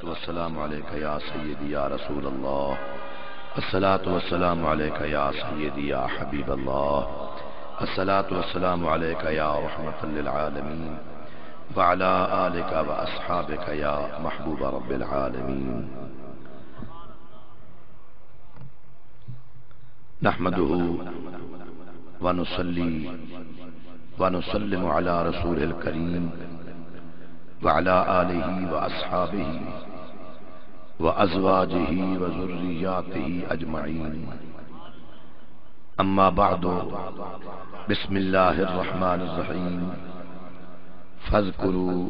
والسلام عليك يا سيدي يا رسول الله. الصلاة والسلام عليك يا سيدي يا حبيب الله. الصلاة والسلام عليك يا رحمة للعالمين وعلى آلك وأصحابك يا محبوب رب العالمين. نحمده ونصلي ونسلم على رسول الكريم وعلى آله وأصحابه وأزواجه وذرياته أجمعين. أما بعد، بسم الله الرحمن الرحيم. فاذكروا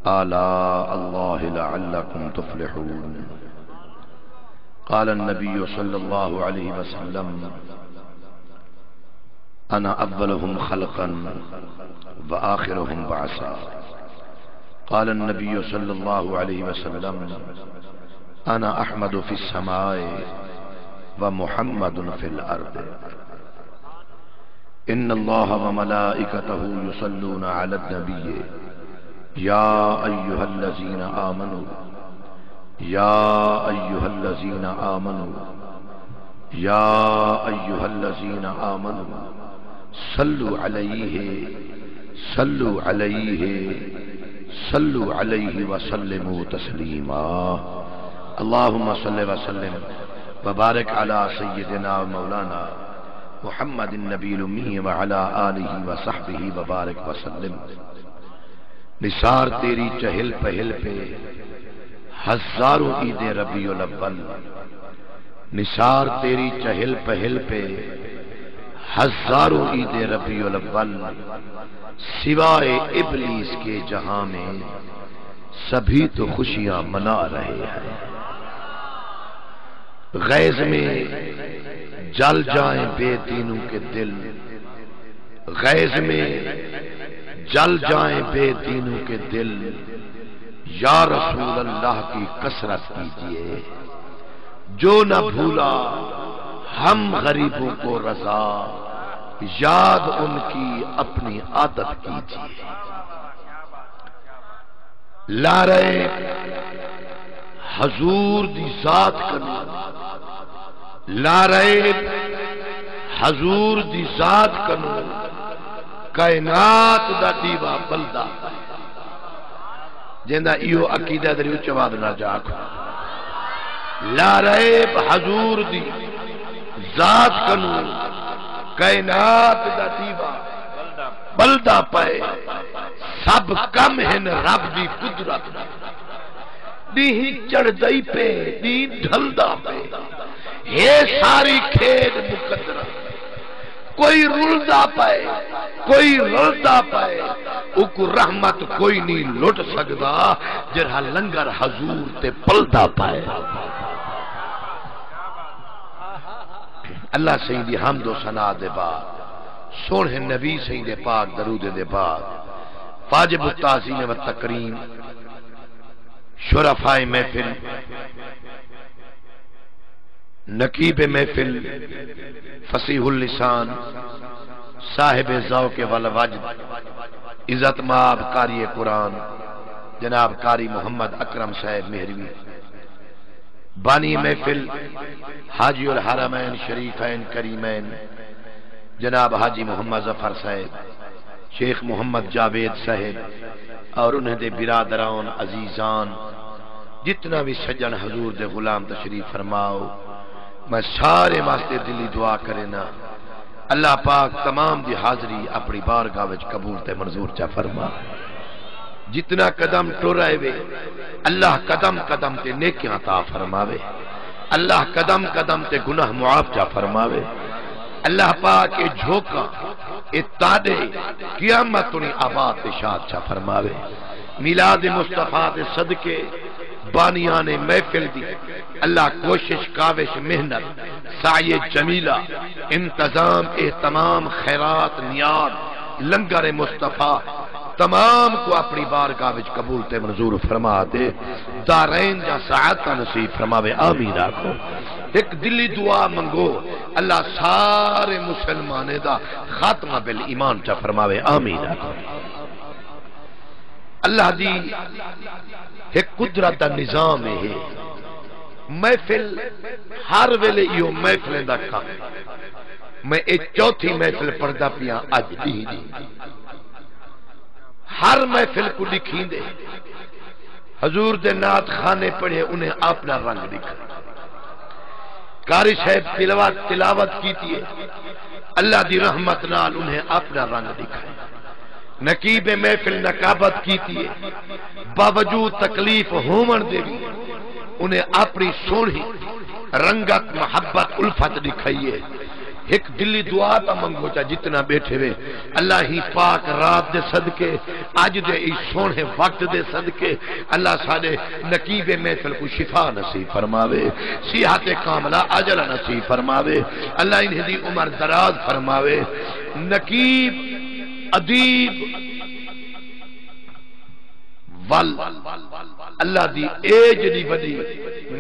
آلاء الله لعلكم تفلحون. قال النبي صلى الله عليه وسلم: أنا أولهم خلقا وآخرهم بعثا. قال النبي صلى الله عليه وسلم: أنا أحمد في السماء ومحمد في الأرض. إن الله وملائكته يصلون على النبي يا أيها الذين آمنوا يا أيها الذين آمنوا يا أيها الذين آمنوا صلوا عليه صلوا عليه صلوا عليه وسلموا تسليما. اللهم صل وسلم وبارك على سيدنا ومولانا محمد النبي الأمي وعلى آلہ وصحبہ وبارک وسلم. نثار تیری چہل پہل پہ ہزاروں عید ربیع الاول. نثار تیری چہل پہل پہ ہزاروں عید ربیع الاول. سوائے ابلیس کے جہاں میں سبھی تو خوشیاں منا رہے ہیں. غیظ میں جل جائیں بے دینوں کے دل. غیظ میں جل جائیں بے دینوں کے دل. یا رسول اللہ کی کثرت کیجئے. جو نہ بھولا ہم غریبوں کو رضا. یاد ان کی اپنی عادت کیجئے. لارے حضور دی ذات کرنا. لارے حضور دی ذات کرنا. کائنات دا دیوا بلدا جندہ ایو عقیدہ دری اچواد نہ جاکو. لارے حضور دی ذات کرنا. کائنات دا دیوا بلدا پائے. سب کم ہیں رب دی قدرت. نہیں چڑھ دئی پہ نہیں ڈھلدا پہ. یہ ساری کھیل مقدرہ. کوئی رلدا پائے کوئی رلدا پائے. اکو رحمت کوئی نہیں لٹ سکدا جرہا لنگر حضور تے پلدا پائے. اللہ سیدی حمد و ثنا دے بعد سونے نبی سید پاک درود دے بعد واجب التعظیم و تکریم شرفاء محفل نقیب محفل فصیح اللسان صاحب ذوق والوجد عزت مآب قاری قرآن جناب قاری محمد اکرم صاحب مہروی. بانی محفل حاجی الحرمین شریفین کریمین جناب حاجی محمد ظفر صاحب شیخ محمد جاوید صاحب اور انہیں دے برادران عزیزان جتنا بھی سجن حضور دے غلام تشریف فرماؤ. میں سارے واسطے دلی دعا کرنا اللہ پاک تمام دی حاضری اپنی بارگاہ وچ قبول تے منظور چا فرما. جتنا قدم ٹورائے وے اللہ قدم قدم تے نیکیاں عطا فرماوے. اللہ قدم قدم تے گناہ معاف چا فرماوے. اللہ پاک اے جھوکا اے تادے قیامت انہیں آباد تے شاد چا فرماوے. میلاد مصطفیٰ تے صدقے بانیان محفل دی اللہ کوشش کاوش محنت سعی جمیلہ انتظام اہتمام خیرات نیاد لنگر مصطفیٰ تمام کو اپنی بارگاہ وچ قبول تے منظور فرما دے. دارین جا سعادت نصیب فرماوے. آمین آکھو. ایک دلی دعا منگو اللہ سارے مسلمانے دا خاتمہ بالایمان چا فرماوے. آمین آکھو. اللہ دی ایک قدرت دا نظام ہے محفل ہر ویلے یہ محفل دا کام میں ایک چوتھی محفل پڑھدا پیا اج دی ہر محفل کو لکھیں دے حضور دے نعت خانے پڑھے انہیں اپنا رنگ دکھا قاری صاحب تلاوت کیتی ہے اللہ دی رحمت نال انہیں اپنا رنگ دکھائے نقیب محفل نقابت کیتی ہے باوجود تکلیف ہومن دے بھی انہیں اپنی سونی رنگت محبت الفت دکھائیے ایک دلی دعا تا منگو چا جتنا بیٹھے ہوئے اللہ ہی پاک رات دے صدقے آج دے ای سونے وقت دے صدقے اللہ ساڑے نقیب محفل کو شفا نصیب فرماوے صحت کاملہ اجر نصیب فرماوے اللہ انہیں دی عمر دراز فرماوے نقیب ادیب ول اللہ دی ایج دی بڑی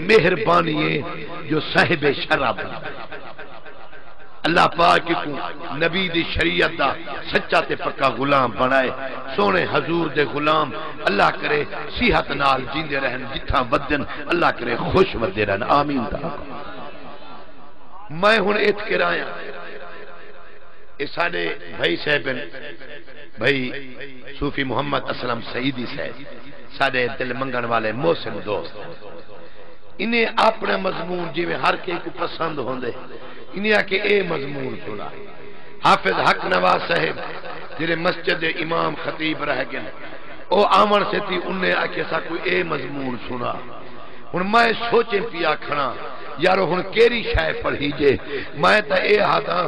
مہربانی ہے جو صاحب شراب اللہ پاک کو نبی دی شریعت دا سچا تے پکا غلام بنائے سونے حضور دے غلام اللہ کرے صحت نال جیندے رہن جتھاں ودن اللہ کرے خوش ودے رہن آمین دا میں ہن ایت کرایا اس ساڑے بھائی صاحب بھائی صوفی محمد اسلم سعیدی صاحب ساڑے دل منگن والے محسن دوست انہیں اپنا مضمون جی میں ہر کے کو پسند ہوندے انہیں آکے اے مضمون سنا حافظ حق نواز صاحب جنہیں مسجد امام خطیب رہ گئے او آمن سے تھی انہیں آکے سا کوئی اے مضمون سنا ان میں سوچیں پیا کھنا یارو ہن کیری شے پڑھی جے میں تا اے ہاں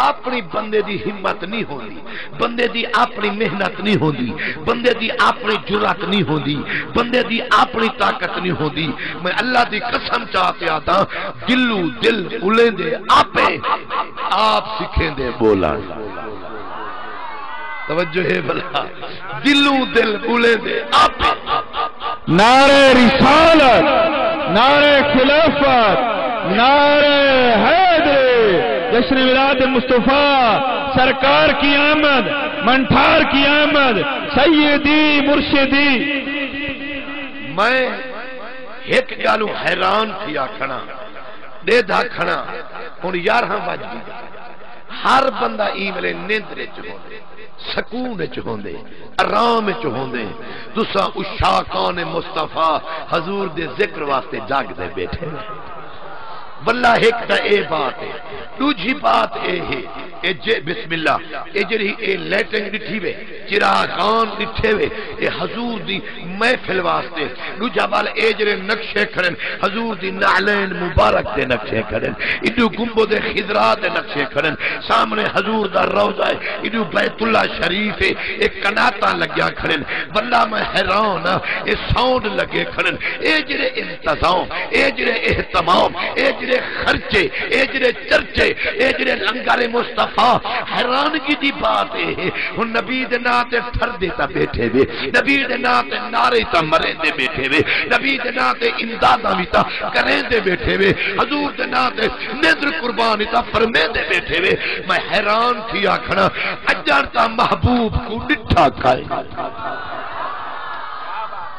اپنی بندے دی ہمت نہیں ہوندی بندے دی اپنی محنت نہیں ہوندی بندے دی اپنی جرات نہیں ہوندی بندے دی اپنی طاقت نہیں ہوندی میں اللہ دی قسم چاہتے آتا دلو دل اولیں دے آپے آپ سکھیں دے بولا توجہ ہے بلا دلو دل اولیں دے آپے نعرہ رسالت نعرہ خلافت نعرہ حیدر جشن میلاد مصطفیٰ سرکار کی آمد منٹھار کی آمد سیدی مرشدی میں ایک گالو حیران کیا کھنا دے دا کھنا ہن یار ہاں بج گئی ہر بندہ ایملے نیندرے چہوندے سکون چہوندے آرام چہوندے تسا اشاقان مصطفیٰ حضور دے ذکر واسطے جاگ دے بیٹھے واللہ ایک تا اے بات ہے دوجی بات اے ہے اے بسم اللہ اے جڑی اے لیٹنگ ڈٹھی وے چراغان ڈٹھے وے اے حضور دی محفل واسطے دوجا بال اے جڑے نقشے کھڑن حضور دی نعلین مبارک دے نقشے کھڑن ایڈو گنبد خضرا دے نقشے کھڑن سامنے حضور دا روضہ ہے ایڈو بیت اللہ شریف ہے ایک کناتا لگیا کھڑن واللہ میں حیران اے ساؤنڈ لگے کھڑن اے جڑے انتظام اے جڑے اہتمام اے جڑے خرچے اے جڑے چرچے اے جڑے لنگر مصطفیٰ حیرانگی دی بات ہے ہن نبی دے نا تے ٹھر دیتا بیٹھے وے نبی دے نا تے نعرے تا مرے دے بیٹھے وے نبی دے نا تے امداداں وی تا کریں دے بیٹھے وے حضور دے نا تے نذر قربانی تا فرمے دے بیٹھے وے میں حیران تھیا کھڑا اجر تا محبوب کو ڈٹھا کھائے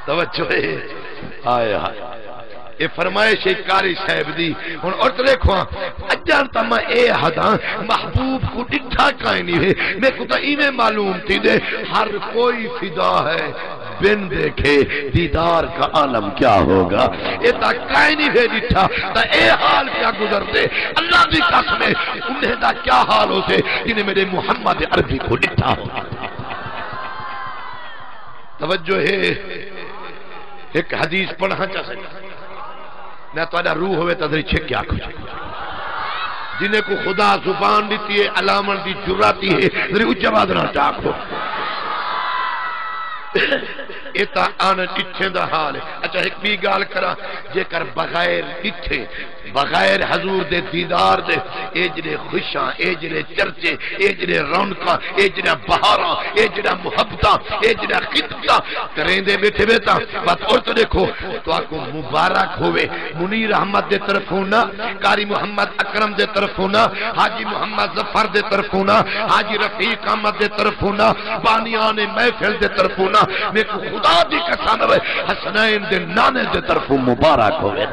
توجہ ہے آئے آئے یہ فرمائش کاری صاحب دی ہن اور دیکھو اجان تا میں اے حداں محبوب کو ڈٹھا کائیں نہیں ہے میں کو تا ایویں معلوم تھی دے ہر کوئی فدا ہے بن دیکھے دیدار کا عالم کیا ہوگا یہ تا کائیں نہیں ہے ڈٹھا تا اے حال کیا گزرتے اللہ دی قسم انہیں دا کیا حال ہوتے جنہیں میرے محمد عربی کو ڈٹھا ہوگا توجہ ہے ایک حدیث پڑھا چاہ سکتا نہ تو روح ہوئے تدری چھک کیا کچھ جنہیں کو خدا زبان دیتی ہے علامن دی جراتی ہے ذری اچھا بادنا چاکو ایتا آنا ڈٹھے دا حال ہے اچھا ایک بھی گال کرا جے کر بغیر ڈٹھے بغیر حضور دے دیدار دے اے جڑے خوشاں اے جڑے چرچے اے جڑے رونقاں اے جڑا بہاراں اے جڑا محبتاں اے جڑا خدمتاں کریں دے بیٹھے بیٹا بات اور تو دیکھو تو آپ کو مبارک ہوئے منیر احمد دے طرف ہونا قاری محمد اکرم دے طرف ہونا حاجی محمد ظفر دے طرف ہونا حاجی رفیق احمد دے طرف ہونا بانیان محفل دے طرف ہونا میں کو خدا دی قسم ہے حسنین دے نانے دے طرف مبارک ہوئے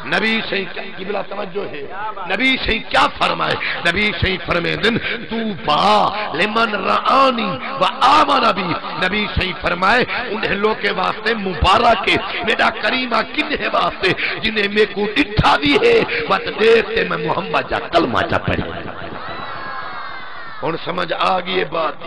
نبی سے قبلہ توجہ ہے نبی سے کیا فرمائے نبی سے فرمائے دن تو با لمن رآنی و آمن بی نبی سے فرمائے انہیں لوگ کے واسطے مبارک ہے میرا کریمہ کنہیں واسطے جنہیں میں کو ڈٹھا دی ہے وقت دیکھتے میں محمد جا کلمہ جا پڑھے اور سمجھ آگئی بات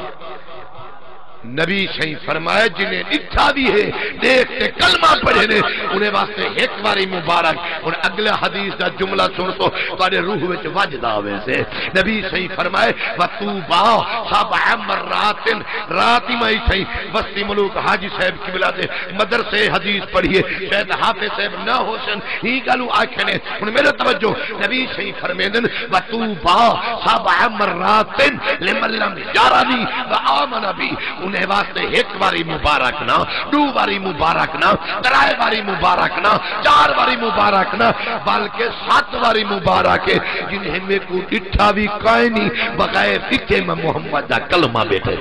نبی صحیح فرمائے جنہیں ڈٹھا بھی ہے دیکھتے کلمہ پڑھے نے انہیں واسطے ایک باری مبارک اور اگلا حدیث دا جملہ سن تو تارے روح وچ وجد آوے سے نبی صحیح فرمائے وَتُوبَا سَبْعَ مَرَّاتٍ راتی میں صحیح وسطی ملوک حاجی صاحب قبلہ دے مدرسے حدیث پڑھیے شاید حافظ صاحب نہ ہوشن ہی گلو آنکھیں نے انہیں میرے توجہ نبی صحیح فرمائے دن وَتُوبَا سَبْعَ مَرَّاتٍ لِمَنْ لَمْ يَرَنِي وَآمَنَ بِي انہیں واسطے ایک باری مبارک نہ دو باری مبارک نہ ترائے باری مبارک نہ چار باری مبارک نہ بلکہ 7 باری مبارک ہے جنہیں میں کو ڈٹھا بھی کائیں نہیں بغیر فکے میں محمد دا کلمہ بیٹھے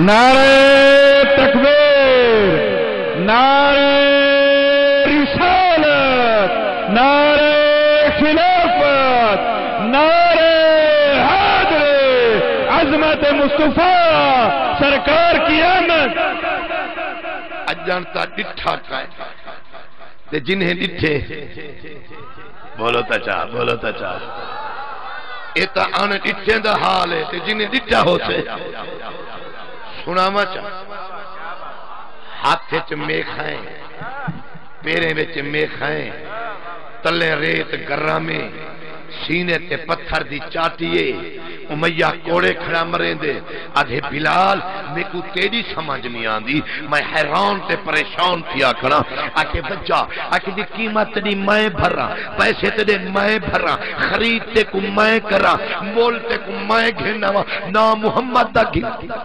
نعرہ تکبیر نعرہ رسالت نعرہ خلافت نعرہ عظمت مصطفیٰ سرکار کی آمد اجانتا ڈٹھا کائے تے جنہیں ڈٹھے بولو تا چاہ ایتا آنے ڈٹھیں دا حال ہے تے جنہیں ڈٹھا ہو سے سناما چاہ ہاتھے چ میخائیں پیرے وچ میخائیں تلے ریت گرامے سینے تے پتھر دی چاٹیے امیہ کوڑے کھڑا مریں دے آدھے بلال میں کو تیری سمجھ نہیں آندی میں حیران تے پریشان کیا کھڑا آکے بچہ آکے دی قیمت دی میں بھرا پیسے تے میں بھرا خرید تے کو میں کرا مول تے کو میں گھننا نا محمد دا گھننا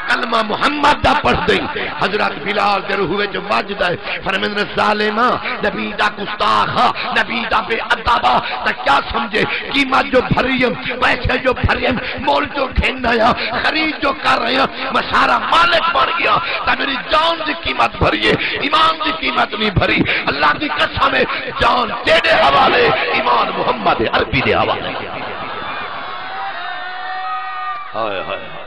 کلمہ محمد دا پڑھ دیں حضرت بلال دے روح وچ وجدا ہے فرماندے ظالما نبی دا گستاخا نبی دا بے ادبا تا کیا سمجھے قیمت جو بھریم پیسے جو بھریم مول جو گھننا یا خرید جو کر رہے ہیں میں سارا مالک بن گیا تا میری جان دی قیمت بھریے ایمان دی قیمت نہیں بھری اللہ دی قسم ہے جان تیرے حوالے ایمان محمد عربی دے حوالے ہائے ہائے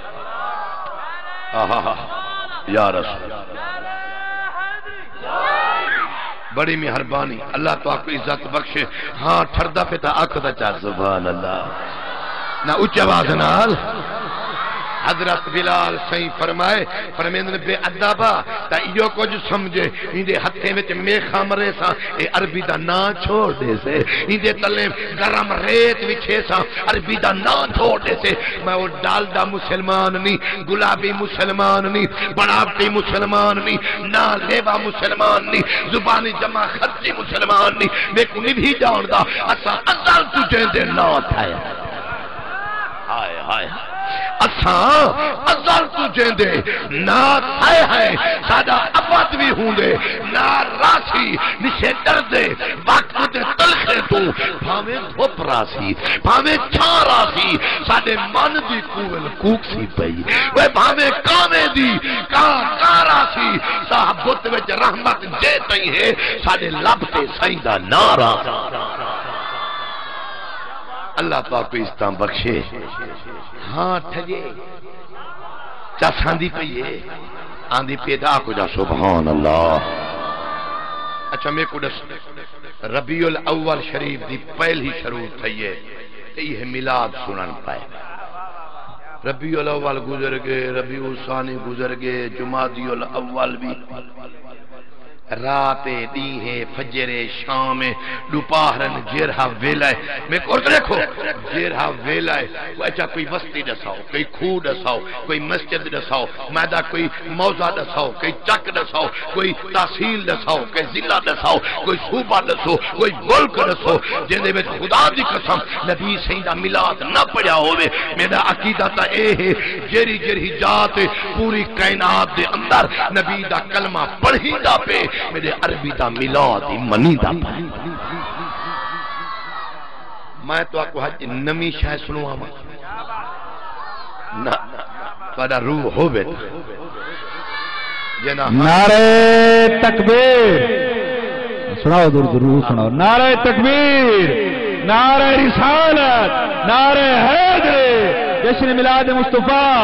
یا رسول بڑی مہربانی اللہ تو آپ کو عزت بخشے ہاں ٹھردہ پہ تا آنکھ دا چاہ سبحان اللہ نہ اچھا باز نال حضرت بلال صحیح فرمائے فرمیندن بے ادابا تا ایو کو جو سمجھے اندے ہتھے میں میخا مرے سا اے عربی دا نا چھوڑ دے سے اندے تلے گرم ریت وچھے سا عربی دا نا چھوڑ دے سے میں وہ ڈالدہ مسلمان نہیں گلابی مسلمان نہیں بناوٹی مسلمان نہیں نا لیوا مسلمان نہیں زبانی جمع خطی مسلمان نہیں میں کو نہیں بھی جاندہ اسا ازال تجھے دے نا تھائے ہائے ہائے اساں ازل تجھے دے نا تھائے ہیں سادہ ابد بھی ہوں دے نا راسی نشے در دے وقت دے تلخے تو بھامے دھوپ راسی بھامے چھان راسی سادے من دی کوئل کوک سی پئی وہ بھامے کامے دی کان راسی صاحبت وچ رحمت دے تئی ہے سادے لب تے سائیدہ نارا اللہ پاک کو استعام بخشے ہاں ٹھگے چاساندی پئیے آندھی پیدا کو جا سبحان اللہ اچھا میں کو دس ربیع الاول شریف دی پہلی شروع تھئیے یہ میلاد سنن پائے ربیع الاول گزر گئے ربیع الثانی گزر گئے جمادی الاول بھی رات دیہے فجر شام دوپہرن جیرہا ویلائے میں اور دیکھو جیرہا ویلائے اچھا کوئی بستی دساؤ کوئی کھو دساؤ کوئی مسجد دساؤ میدہ کوئی موضع دساؤ کوئی چک دساؤ کوئی تحصیل دساؤ کوئی ضلع دساؤ کوئی صوبہ دسو کوئی ملک دسو جنہیں میں خدا دی قسم نبی سیدہ میلاد نہ پڑھا ہوئے میرا عقیدہ تا اے ہے جیری جیری جات پوری کائنات دے اندر نبی دا کلمہ پڑھی دا پہ میرے عربی دا میلاد منی دا پڑھی میں تو آپ کو حج نمی شاہ سنوا نا تہاڈا روح ہوے جنا نعرہ تکبیر سناؤ درود سناؤ نعرہ تکبیر نعرہ رسالت نعرہ حیدر جشن میلاد مصطفیٰ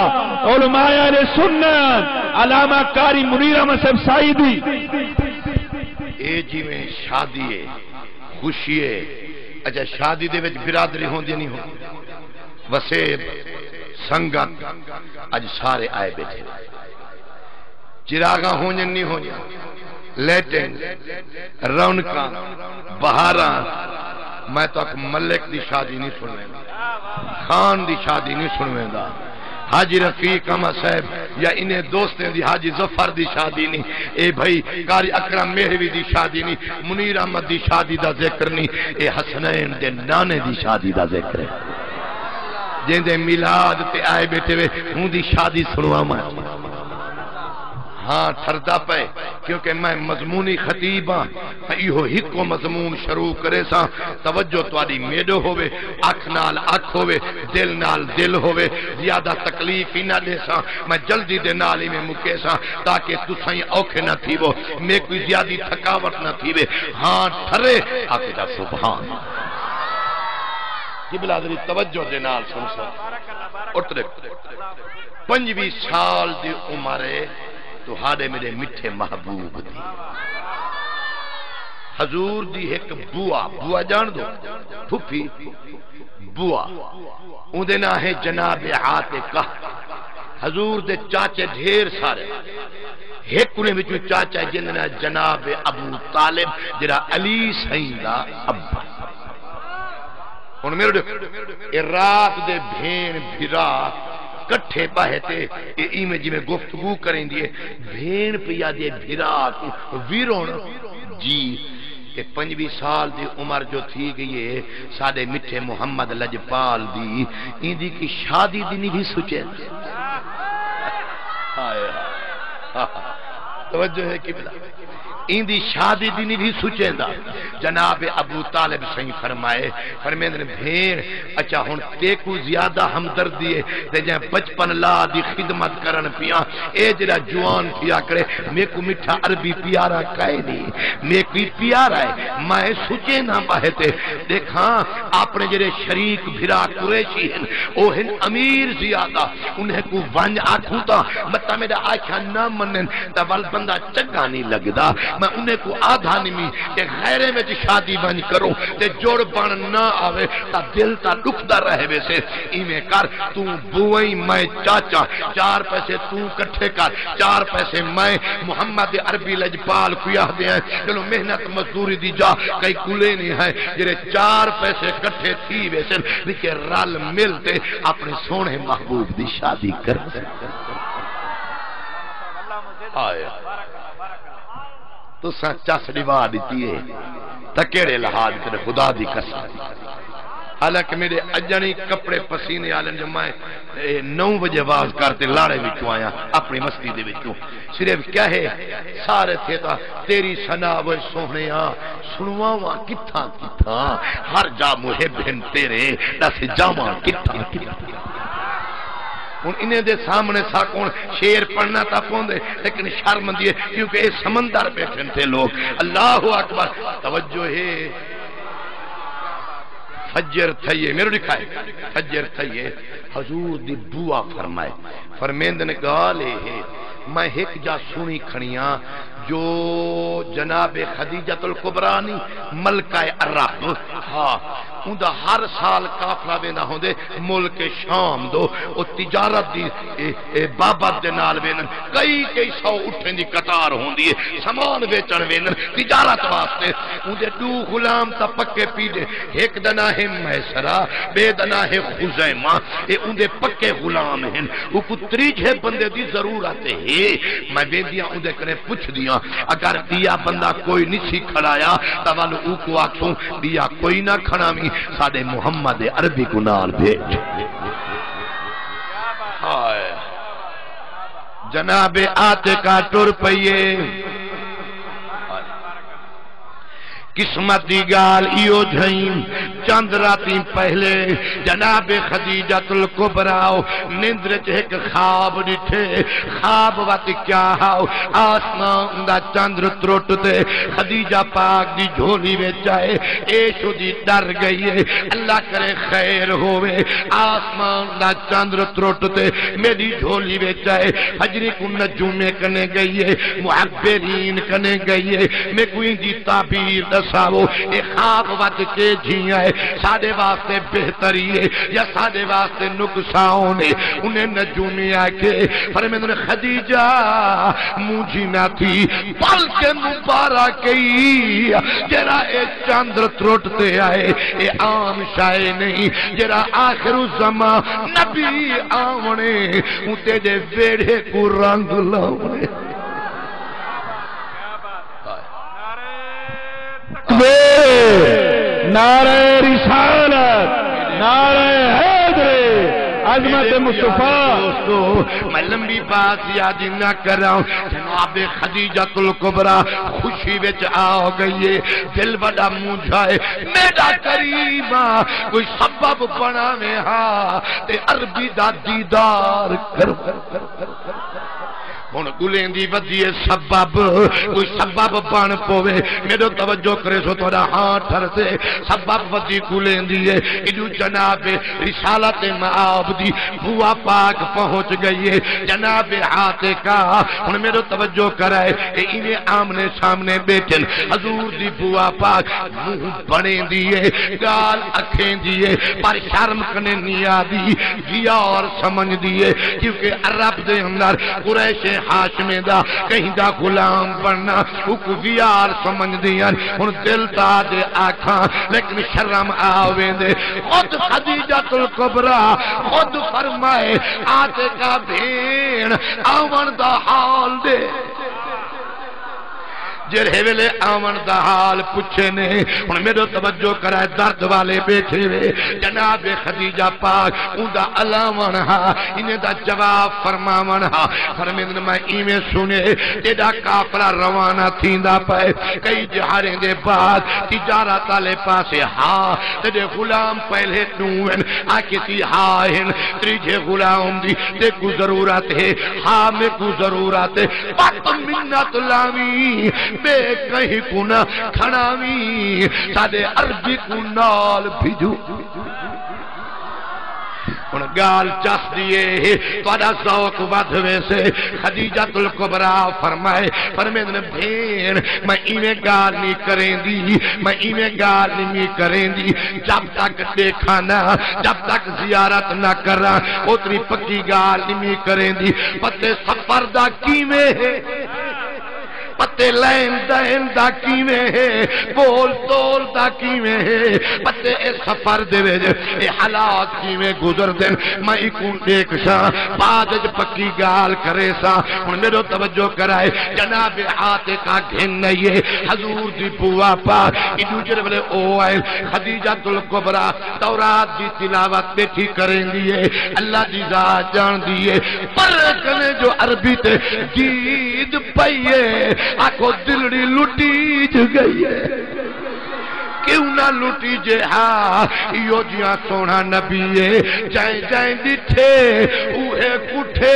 علماء اہل سنت علامہ قاری منیر احمد صاحب سعیدی اے جی میں شادی ہے خوشی ہے اچھا شادی دے وچ برادری ہوندی نہیں ہو وسیب سنگت اج سارے آئے بیٹھے چراغاں ہونجن نہیں ہونجن لیٹنگ رونقاں بہاراں میں تو اک ملک دی شادی نہیں سنویں گا خان دی شادی نہیں سنویں گا حاجی رفیق احمد صاحب یا انہیں دوستیں دی حاجی ظفر دی شادی نہیں اے بھائی قاری اکرم مہروی دی شادی نہیں منیر احمد دی شادی دا ذکر نہیں اے حسنین دے نانے دی شادی دا ذکر ہے جن دے میلاد تے آئے بیٹھے ہوئے ہوں دی شادی سنوا میں ہاں ٹھردا پے کیونکہ میں مضمونی خطیب ہاں ایہو ہکو مضمون شروع کرے سا توجہ تواڈی میڈو ہوے اکھ نال اکھ ہوے دل نال دل ہوے زیادہ تکلیف ہی نہ دے سا میں جلدی دے نال ہی میں مکے سا تاکہ تساں اوکھے نہ تھیو میں کوئی زیادہ تھکاوٹ نہ تھیوے ہاں ٹھرے آکے دا سبحان قبلہ دی توجہ دے نال سن سا اٹھ 25 سال دی عمرے تو ہاڑے میرے میٹھے محبوب دی حضور دی ایک بوا جان دو پھپھی بوا اندے نہ ہے جناب عاتقہ حضور دے چاچے ڈھیر سارے ایک نے وچوں چاچا جنہ جناب ابو طالب جڑا علی سائیں دا ابا ہن میرے اے رات دے بھین بھرا کٹھے باہے تے ایمیں جی میں گفتگو کریں دیئے بھین پیا دے بھرا ویرون جی کہ 25 سال دی عمر جو تھی گئی ہے سادے مٹھے محمد لجپال دی ان دی کی شادی دی نہیں بھی سوچے توجہ ہے قبلہ ان دی شادی دی نہیں بھی سوچیں دا جناب ابو طالب صحیح فرمائے فرمیندن بھین اچھا ہن تے کو زیادہ ہمدردی ہے تے جائیں بچپن لا دی خدمت کرن پیا اے جڑا جوان پیا کرے میں کو میٹھا عربی پیارا کہے نہیں میں کوئی پیارا ہے میں سوچے نہ باہتے دیکھاں اپنے جڑے شریک بھرا قریشی ہیں او ہیں امیر زیادہ انہیں کو ونج آکھوں تا مطلب میرا آکھا نہ منن تا وال بندہ چنگا نہیں لگدا میں انہیں کو آدھا نمی کہ غیرے میں جی شادی بن کروں تے جوڑ بن نہ آوے تا دل تا دکھدا رہے ویسے ایمیں کر تو بوئیں میں چاچا 4 پیسے تو کٹھے کر 4 پیسے میں محمد عربی لجپال کیا دے ہیں چلو محنت مزدوری دی جا کئی کلے نہیں ہے جرے 4 پیسے کٹھے تھی ویسے لیکن رل ملتے اپنے سونے محبوب دی شادی کر آئے تو سچا سڑیوا دیتی ہے تکیڑے لحاظ تیرے خدا دی قسم حالانکہ میرے اجنی کپڑے پسینے آلن جو میں 9 بجے آواز کرتے لاڑے وچوں آیا اپنی مستی دے وچوں صرف کیا ہے سارے تھے تا تیری سنا وہ سونے سنواواں کتھاں کتھاں ہر جا محب ہیں تیرے دس جاواں کتھاں کتھاں انہیں دے سامنے ساکون شیر پڑھنا تا پوندے لیکن شرمندی ہے کیونکہ اے سمندر بیٹھن تھے لوگ اللہ اکبر توجہ ہے فجر تھئیے میرے دکھائے فجر تھئیے حضور دی بوا فرمائے فرمیند نے گالے ہے میں ایک جا سنی کھڑیاں جو جناب خدیجۃ الکبرانی ملکہ عرب ہاں اندہ ہر سال کافلہ وینا ہوندے ملک شام دو او تجارت دی بابت دے نال وینن کئی سو اٹھن دی قطار ہوندی ہے سامان ویچن وینن تجارت واسطے اندے 2 غلام تا پکے پیڈے ایک دنا ہے میسرہ بے دنا ہے خزیمہ اے اندے پکے غلام ہیں او کو 3 بندے دی ضرورت ہے میں بیندیاں اندے کرے پوچھ دیاں اگر دیا بندہ کوئی نہیں سی کھڑایا تولو او کو آکھوں دیا کوئی نہ کھڑامی ساڑے محمد عربی کو نال بھیج جناب عاتقہ ٹر پئیے قسمت دی گال ایو جھائیں چند راتی پہلے جناب خدیجۃ الکبریٰ نیندر ایک خواب ڈٹھے خواب وقت کیا ہاؤ آسمان دا چندر تروٹ دے خدیجہ پاک دی جھولی میں چاہے ایشو دی ڈر گئی ہے اللہ کرے خیر ہوئے آسمان دا چندر تروٹ دے میری جھولی میں چاہے فجری کو نجومے کنے گئی ہے محبرین کنے گئی ہے میں کوئی دی تعبیر دساو اے خواب وقت کے جھیاں ہے سادے واسطے بہتری ہے یا سادے واسطے نقصان ہے انہیں نجومی آکے فرمیدن خدیجہ مجھے نہ تھی بلکہ مبارکی جرا اے چاندر تروٹتے آئے اے عام شائع نہیں جرا آخر الزمان نبی آونے ان تیجے ویڑے کو رنگ لاؤنے نعرہ رسالت نعرہ حیدر عظمت مصطفیٰ میں لمبی بات یاد نہ کراؤں جناب خدیجۃ الکبریٰ خوشی وچ آ گئی دل بڑا مجھائے میرا قریبا کوئی سبب بنا میں ہاں تے عربی دا دیدار کر ہن گلیں دی ودیے سبب کوئی سبب بن پوے میرے توجہ کرے سو تھوڑا ہاں ٹھر سے سبب ودی گلیں دیے ادو جناب رسالت معاب دی بوا پاک پہنچ گئی ہے جناب عاتقہ ہن میرے توجہ کرائے انہیں آمنے سامنے بیٹھن حضور دی بوا پاک منہ بنے دیے گال اکھیں دیے پر شرم کنے نیا دی گیا اور سمجھ دیے کیونکہ عرب دے اندر قریش ہاشمی دا کہیں دا غلام بننا حکویار سمجھ دیا ان دل تا دے آکھاں لیکن شرم آوے دے خود خدیجۃ الکبریٰ خود فرمائے آتے کا بھین آون دا حال دے جرہے ویلے آمن دا حال پچھے نے ان میرے توجہ کرائے درد والے بیٹھے ہوئے جناب خدیجہ پاک ان دا علاوان ہاں انہیں دا جواب فرماوان ہاں فرمیدن میں ایمیں سنے تیڑا کافرہ روانہ تھیندا پائے کئی جہاریں دے بعد تجارت آلے پاسے ہاں تیڑے غلام پہلے نوین آکے تی ہاں تریجے غلام دی تے کو ضرورت ہے ہاں میں کو ضرورت ہے بات منت لامی بے کہیں کنا کھناوی سادے عربی کنال بھیجو ان گال چس دیئے توڑا ذوق ودھوے سے خدیجۃ الکبریٰ فرمائے فرمیدن بھین میں ایمیں گال نہیں کریں دی میں ایمیں گال نہیں کریں دی جب تک دیکھانا جب تک زیارت نہ کرا اتنی پکی گال نہیں کریں دی پتے سفر دا کیویں ہے پتے لین دین دا کیویں ہے بول تول دا کیویں ہے پتے اے سفر دے ویجے اے حالات کیویں گزر دین میں اکون دیکھ سا بعد جو پکی گال کرے سا ان میرے توجہ کرائے جناب عاتقہ گھن نہیں حضور دی بوا پاک ادو جرے بلے او آئے خدیجۃ الکبریٰ تورات دی تلاوت بیٹھی کریں دیئے اللہ دی ذات جان دیئے پر کنے جو عربی تے دید پئیے آکھو دلڑی لٹی گئی ہے کیوں نہ لٹی جے ہاں یو جیاں سونا نبی ہے جائیں جائیں ڈٹھے اوہے کٹھے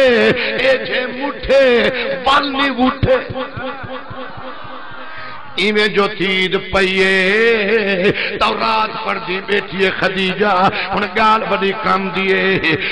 ایجھے مٹھے والنی اٹھے ایمیں جو تید پئیے تورات پڑھ دی بیٹھیے خدیجہ ان گال بڑی کام دیئے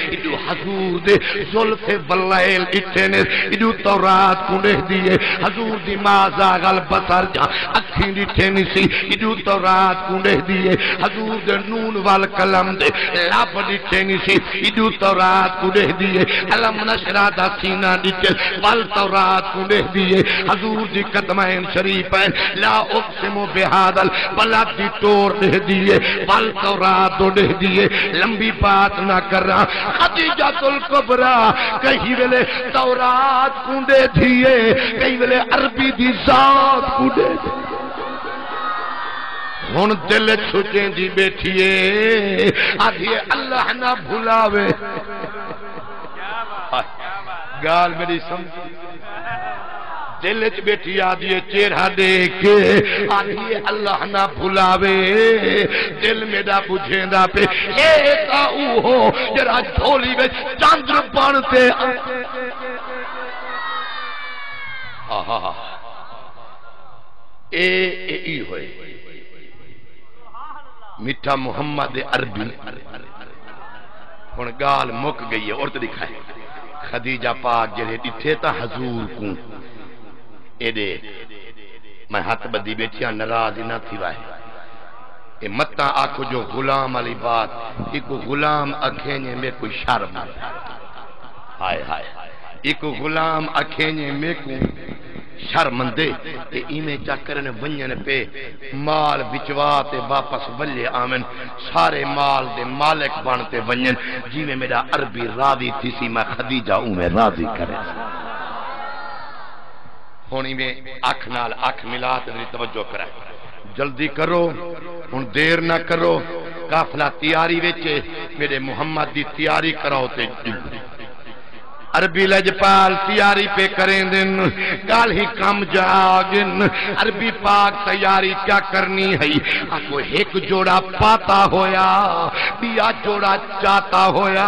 ادو حضور دے ظلف بلائل اٹھنے ادو تورات کنڈے دیئے حضور دی مازا غل بسر جا اکھیں اٹھنے سی ادو تورات کنڈے دیئے حضور دے نون والکلم دے لاب اٹھنے سی ادو تورات کنڈے دیئے علم نشرہ دا سینہ اٹھنے وال تورات کنڈے دیئے حضور دی قدمین شریفین لا اقسمو بہادل بلد دی ٹور دے دیئے والتورات دے دیئے لمبی بات نہ کر رہا خدیجۃ الکبریٰ کہیں ویلے تورات کنڈے دیئے کہیں ویلے عربی دی ذات کنڈے ہن دل چھچیں دی بیٹھیے آدھیے اللہ نہ بھلاوے گال میری سمجھ دل چ بیٹھی آدھی چہرہ دیکھ کے آدھی اللہ نہ بھلاوے دل میرا بجھیندا پہ اے تا او جڑا جھولی وچ چاند بنتے اے ہوئے میٹھا محمد عربی ہن گال مک گئی ہے اور تے دکھائے خدیجہ پاک جڑے ڈٹھے تا حضور کو اے دے میں ہاتھ بدی بیٹھیا ناراض نہ تھی وائے اے متا آکھو جو غلام والی بات ایک غلام اکھینے میں کوئی شرم ہائے ہائے ایک غلام اکھینے میں کوئی شرمندے تے ایمیں چکرن ونجن پہ مال بچواتے واپس ولے آمن سارے مال دے مالک بانتے ونجن جی میں میرا عربی راضی تھی سی میں خدیجہ میں راضی کرے ہونی میں اکھ نال اکھ ملاتے میری توجہ کرے جلدی کرو ہن دیر نہ کرو قافلہ تیاری وچے میرے محمد دی تیاری کراؤ تے عربی لجپال تیاری پہ کریں دن گال ہی کم جاگن عربی پاک تیاری کیا کرنی ہے کو ایک جوڑا پاتا ہویا بیا جوڑا چاہتا ہویا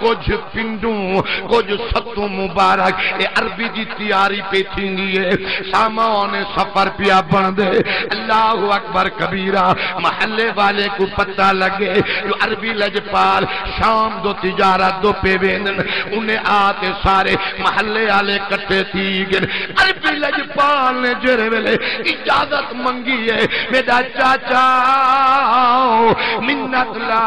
کچھ پنڈوں کچھ ستوں مبارک اے عربی جی تیاری پہ تھینگی ہے سامان سفر پیا بن دے اللہ اکبر کبیرہ محلے والے کو پتہ لگے جو عربی لجپال شام دو تجارت دو پہ بیندن انہیں آتے سارے محلے آلے کٹے تھی گن عربی لجپال نے جرے ویلے اجازت منگی ہے میرا چاچا منت لا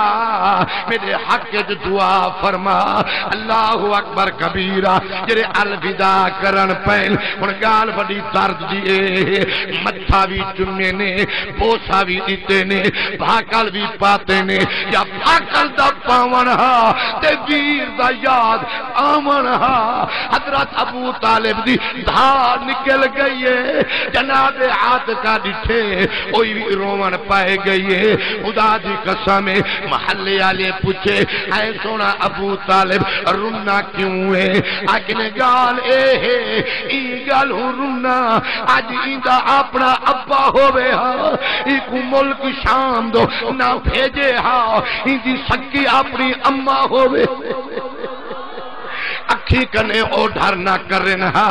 میرے حق جو دعا فرما اللہ اکبر کبیرہ جرے الوداع کرن پہن انگال بڑی درد دیئے متھا بھی چنے نے بوسا بھی دیتے نے بھاکل بھی پاتے نے یا بھاکل دا پاون ہا تے ویر دا یاد آمن حضرت ابو طالب دی دھار نکل گئی ہے جناب عاتقہ ڈٹھے اوئی بھی رومن پائے گئی ہے خدا دی قسم محلے آلے پوچھے اے سونا ابو طالب رونا کیوں ہے آکنے گال اے ہے ای گال ہو رونا آج ایندہ اپنا ابا ہوئے ہاں ایکو ملک شام دو نہ بھیجے ہاں ایندی سکی اپنی اما ہوئے اکھی کنے او ڈھر نہ کرن ہا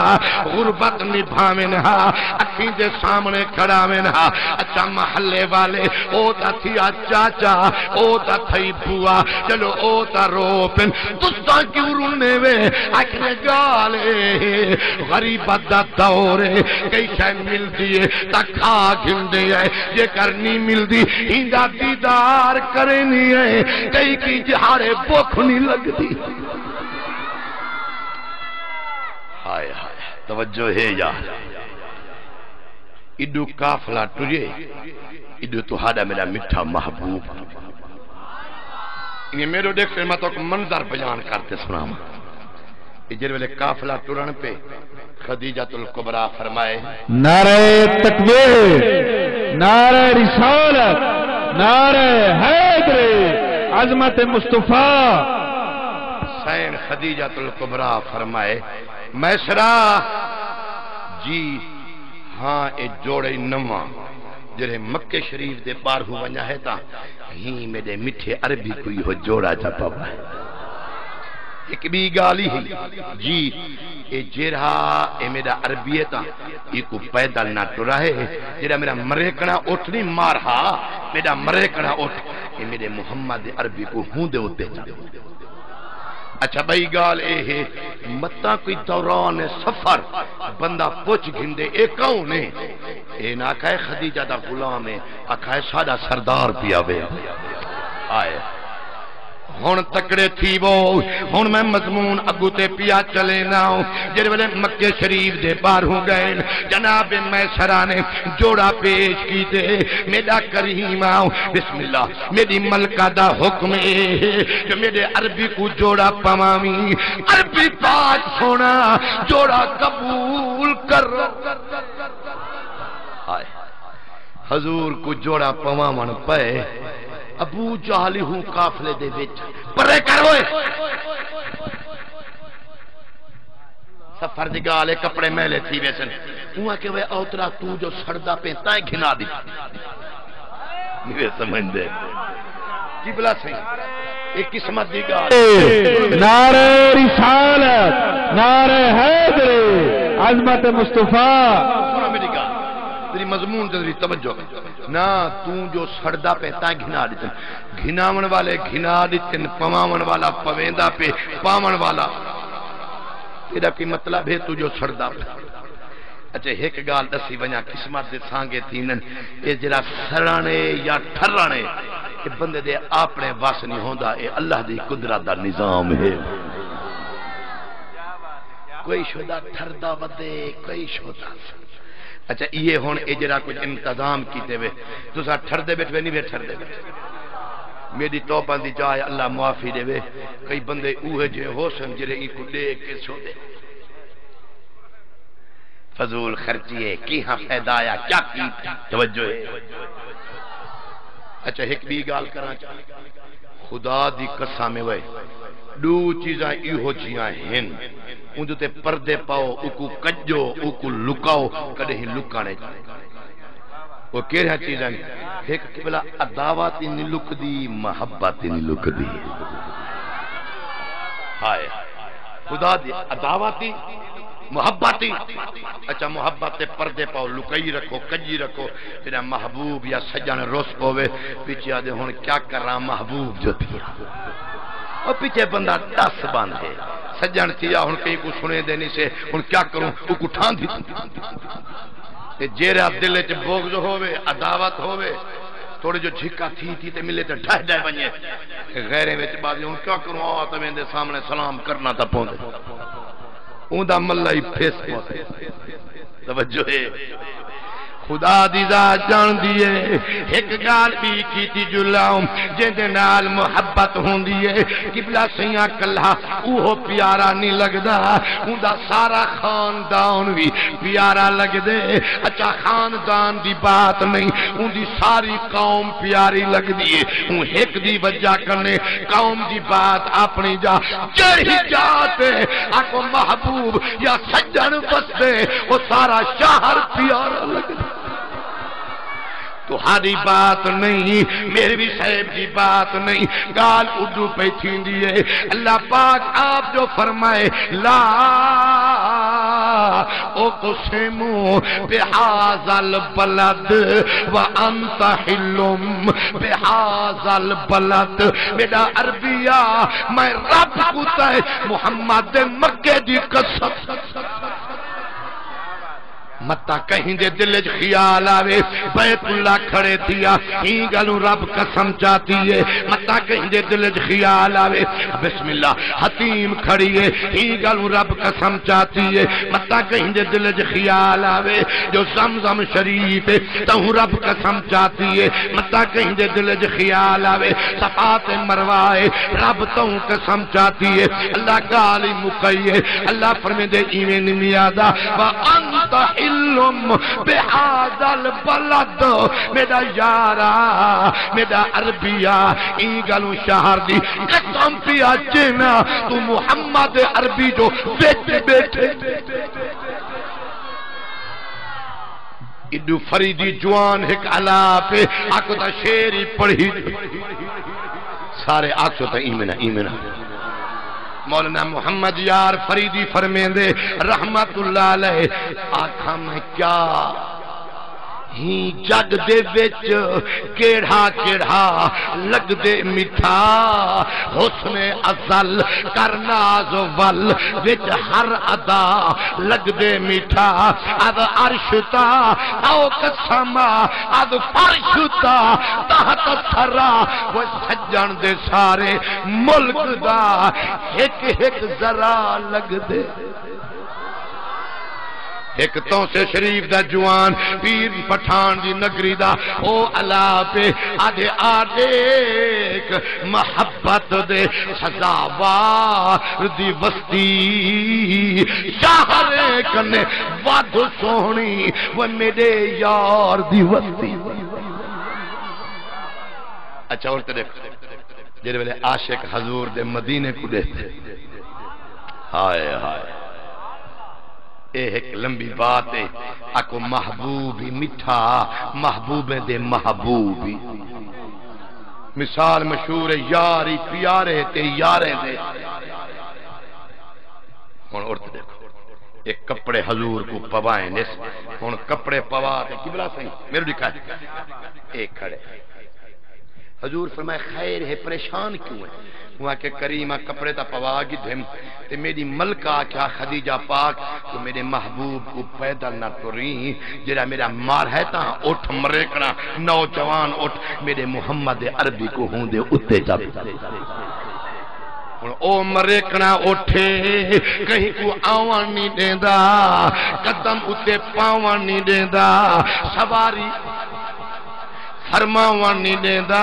غربت نبھاوین ہا اکھی دے سامنے کھڑاوین ہا اچھا محلے والے او تا تھیا چاچا او تا تھئی بھوا چلو او تا روپن تستا کیوں رونے وے اکھنے گالے غریبت دا دورے کئی شاید مل دیئے تا کھا گھن دیئے یہ کرنی مل دی ہندہ دیدار کرنی ہے کئی کی جہارے بوکھ نہیں لگ دی ہائے ہائے توجہ ہے یار ایڈو کافلہ تجھے ایڈو تو ہاڑا میرا مٹھا محبوب یہ میرے دیکھ سے میں تو منظر بیان کرتے سنا جر ویلے کافلہ ٹرن پہ خدیجہ الکبریٰ فرمائے نعرہ تکبیر نعرہ رسالت نعرہ حیدر عظمت مصطفیٰ حسین خدیجہ الکبریٰ فرمائے میسرا جی ہاں اے جوڑے نواں جرے مکہ شریف دے بار ہو ونجا ہے تا ہی میرے مٹھے عربی کوئی ہو جوڑا جا پاوا ہے ایک بھی گالی ہی جی اے جرہا اے میرا عربی ہے تا ایکو پیدل نہ ٹورا ہے جرہ میرا مریکڑا اٹھ نہیں مارہا میرا مریکڑا اٹھ اے میرے محمد عربی کو ہوں دے ہوتے جا اچھا بھائی گال اے ہے متا کوئی دوران سفر بندہ پوچھ گھندے اے کون ہے اے نہ کہے خدیجہ دا غلام ہے اکھائے سادہ سردار پیا بے آئے ہون تکڑے تھی وہ ہون میں مضمون اگو تے پیا چلے ناؤ جر والے مکہ شریف دے بار ہو گئے جناب میسرہ نے جوڑا پیش کی دے میرا کریم آؤ بسم اللہ میری ملکہ دا حکم ہے جو میرے عربی کو جوڑا پمامی عربی پاک سونا جوڑا قبول کر حضور کو جوڑا پمامن پے ابو جہلی ہوں قافلے دے وچ پرے کروئے سفر دی گالے کپڑے میلے تھی ویسن اوہ کہ وہ اوترا تو جو سڑدا پہ تائیں گھنا دی یہ سمجھ دے کی بلا صحیح ایک قسمت دی گال نعرہ رسالت نعرہ حیدری عظمت مصطفیٰ سنو میری گال تیری مضمون تیری توجہ نا تو جو سڑدا پہ تائیں گھنا دیتن گھناون والے گھنا دیتن پواون والا پویندا پہ پاون والا تیرا کی مطلب ہے تو جو سڑدا پہ اچھا ایک گال دسی ونیا قسمت دے سانگے تینن یہ جرا سڑانے یا ٹھرانے یہ بندے دے اپنے واس نہیں ہوندا اے اللہ دی قدرت دا نظام ہے کوئی شدہ ٹھردا ودے کوئی شدہ اچھا یہ ہون اجرا کچھ انتظام کیتے ہوئے تو سا ٹھردے بیٹھے نہیں بیٹھ ٹھردے بیٹھے میری توبہ دی جائے اللہ معافی دے وے کئی بندے اوہ جے ہو سن جرے ای کو دے کے سو دے فضول خرچیے کی ہاں فیدہ آیا کیا کی توجہ ہے اچھا ایک بھی گال کرنا چاہے خدا دی قسم وے دو چیزاں ایہو جیاں ہیں ان جو تے پردے پاؤ اکو کجو اکو لکاؤ کدے ہی لکانے وہ کہہ رہا چیزاں ایک بلا عداواتی نہیں لک دی محبتی نہیں لک دی ہائے خدا دی عداواتی محبتی اچھا محبت پردے پاؤ لکائی رکھو کجی رکھو تیرا محبوب یا سجن روس پوے پیچھے آدھے ہون کیا کر رہا محبوب جو تھی اور پیچھے بندہ 10 باندھے سجن تھیا ہون کہیں کو سنے دینے سے ہون کیا کروں وہ کٹھان دی جیرا دل چ بغض ہوئے عداوت ہوئے تھوڑے جو جھکا تھی تے ملے تے ڈھہ ڈھہ بنیے غیرے وچ بازی ہون کیا کروں آتا میں دے سامنے سلام کرنا تا پوندے اون دا ملہ ہی پھیس پوندے توجہ ہے خدا دی ذات جان دیئے ایک گال بھی کی تی جلاؤں جن نال محبت ہوں دیئے قبلہ سیاں کلہ اوہو پیارا نہیں لگ دا ان دا سارا خاندان بھی پیارا لگ دے اچھا خاندان دی بات نہیں ان دی ساری قوم پیاری لگ دیئے ان ایک دی وجہ کرنے قوم دی بات اپنی جا جہی جاتے آکو محبوب یا سجن بس دے وہ سارا شہر پیارا لگ دے تمہاری بات نہیں میرے بھی صاحب کی بات نہیں گال اردو پہ تھیندی ہے اللہ پاک آپ جو فرمائے لا اقسمو بہذا البلد وانت حلم بہذا البلد میرا عربیہ میں رب کو تے محمد مکے دی قسم متا کہیں دے دل خیال آوے بیت اللہ کھڑے تھیا ہی گلوں رب قسم چاہتی ہے متا کہیں دے دل خیال آوے بسم اللہ حتیم کھڑی ہے ہی گلوں رب قسم چاہتی ہے متا کہیں دے دل خیال آوے جو زمزم شریف ہے تو رب قسم چاہتی ہے متا کہیں دے دل خیال آوے صفات مروائے رب تو قسم چاہتی ہے اللہ گالی مکئیے اللہ فرمے دے ایمین میادا وانت علم بہذا البلد میرا یارا میرا عربیہ این گلوں شہر دی قسم پیا جنا تو محمد عربی جو بیٹھے بیٹھے ادو فریدی جوان ایک علا پہ آکو تا شیری پڑھی سارے آکسو تا ایمنہ ایمنہ مولانا محمد یار فریدی فرمیندے رحمت اللہ علیہ آکھا میں کیا ہی جگ دے وچ کیڑھا کیڑھا لگ دے مٹھا حسن ازل کرناز ول وچ ہر ادا لگ دے مٹھا اد عرشتا او قسما اد فرشتا تحت تھرا وہ سجن دے سارے ملک دا ایک ایک ذرا لگ دے ایک تو سے شریف دا جوان پیر پٹھان دی نگری دا او علا پہ آدھے آدھیک محبت دے سزاوار دی وستی شہر کنے واد سونی وہ میرے یار دی وستی اچھا اور تے دیکھ جیرے ویلے عاشق حضور دے مدینے کو دیتے ہائے ہائے ایک لمبی بات ہے اکو محبوبی میٹھا محبوبیں دے محبوبی مثال مشہور ہے یاری پیارے تے یارے دے ہن عورت دیکھو ایک کپڑے حضور کو پوائیں نس ہن کپڑے پوا تے قبلہ صحیح میرے دکھا ایک کھڑے حضور فرمائے خیر ہے پریشان کیوں ہے وہاں کہ کریمہ کپڑے تا پوا گی دھم تے میری ملکہ کیا خدیجہ پاک تو میرے محبوب کو پیدل نہ توری جرا میرا مار ہے تا اٹھ مریکنا نوجوان اٹھ میرے محمد عربی کو ہوں دے اتے جب او مریکنا اٹھے کہیں کو آوان نہیں دیندہ قدم اتے پاوان نہیں دیندہ سواری فرماوان نہیں دیندہ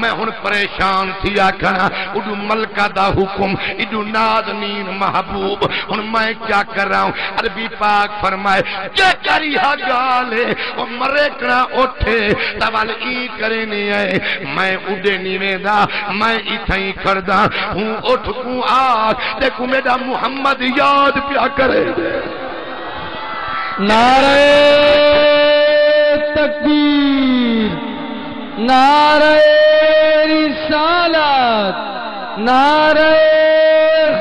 میں ہن پریشان تھی آکھنا اڈو ملکہ دا حکم اڈو نازنین محبوب ہن میں کیا کر رہا ہوں عربی پاک فرمائے کیا کری ہا گالے وہ مریکنا اٹھے توال ای کرے نہیں ہے میں اڈے نہیں ویندہ میں ایتھا ہی کردہ ہوں اٹھ کوں آگ دیکھو میرا محمد یاد پیا کرے نعرہ تکبیر نعرہ رسالت نعرہ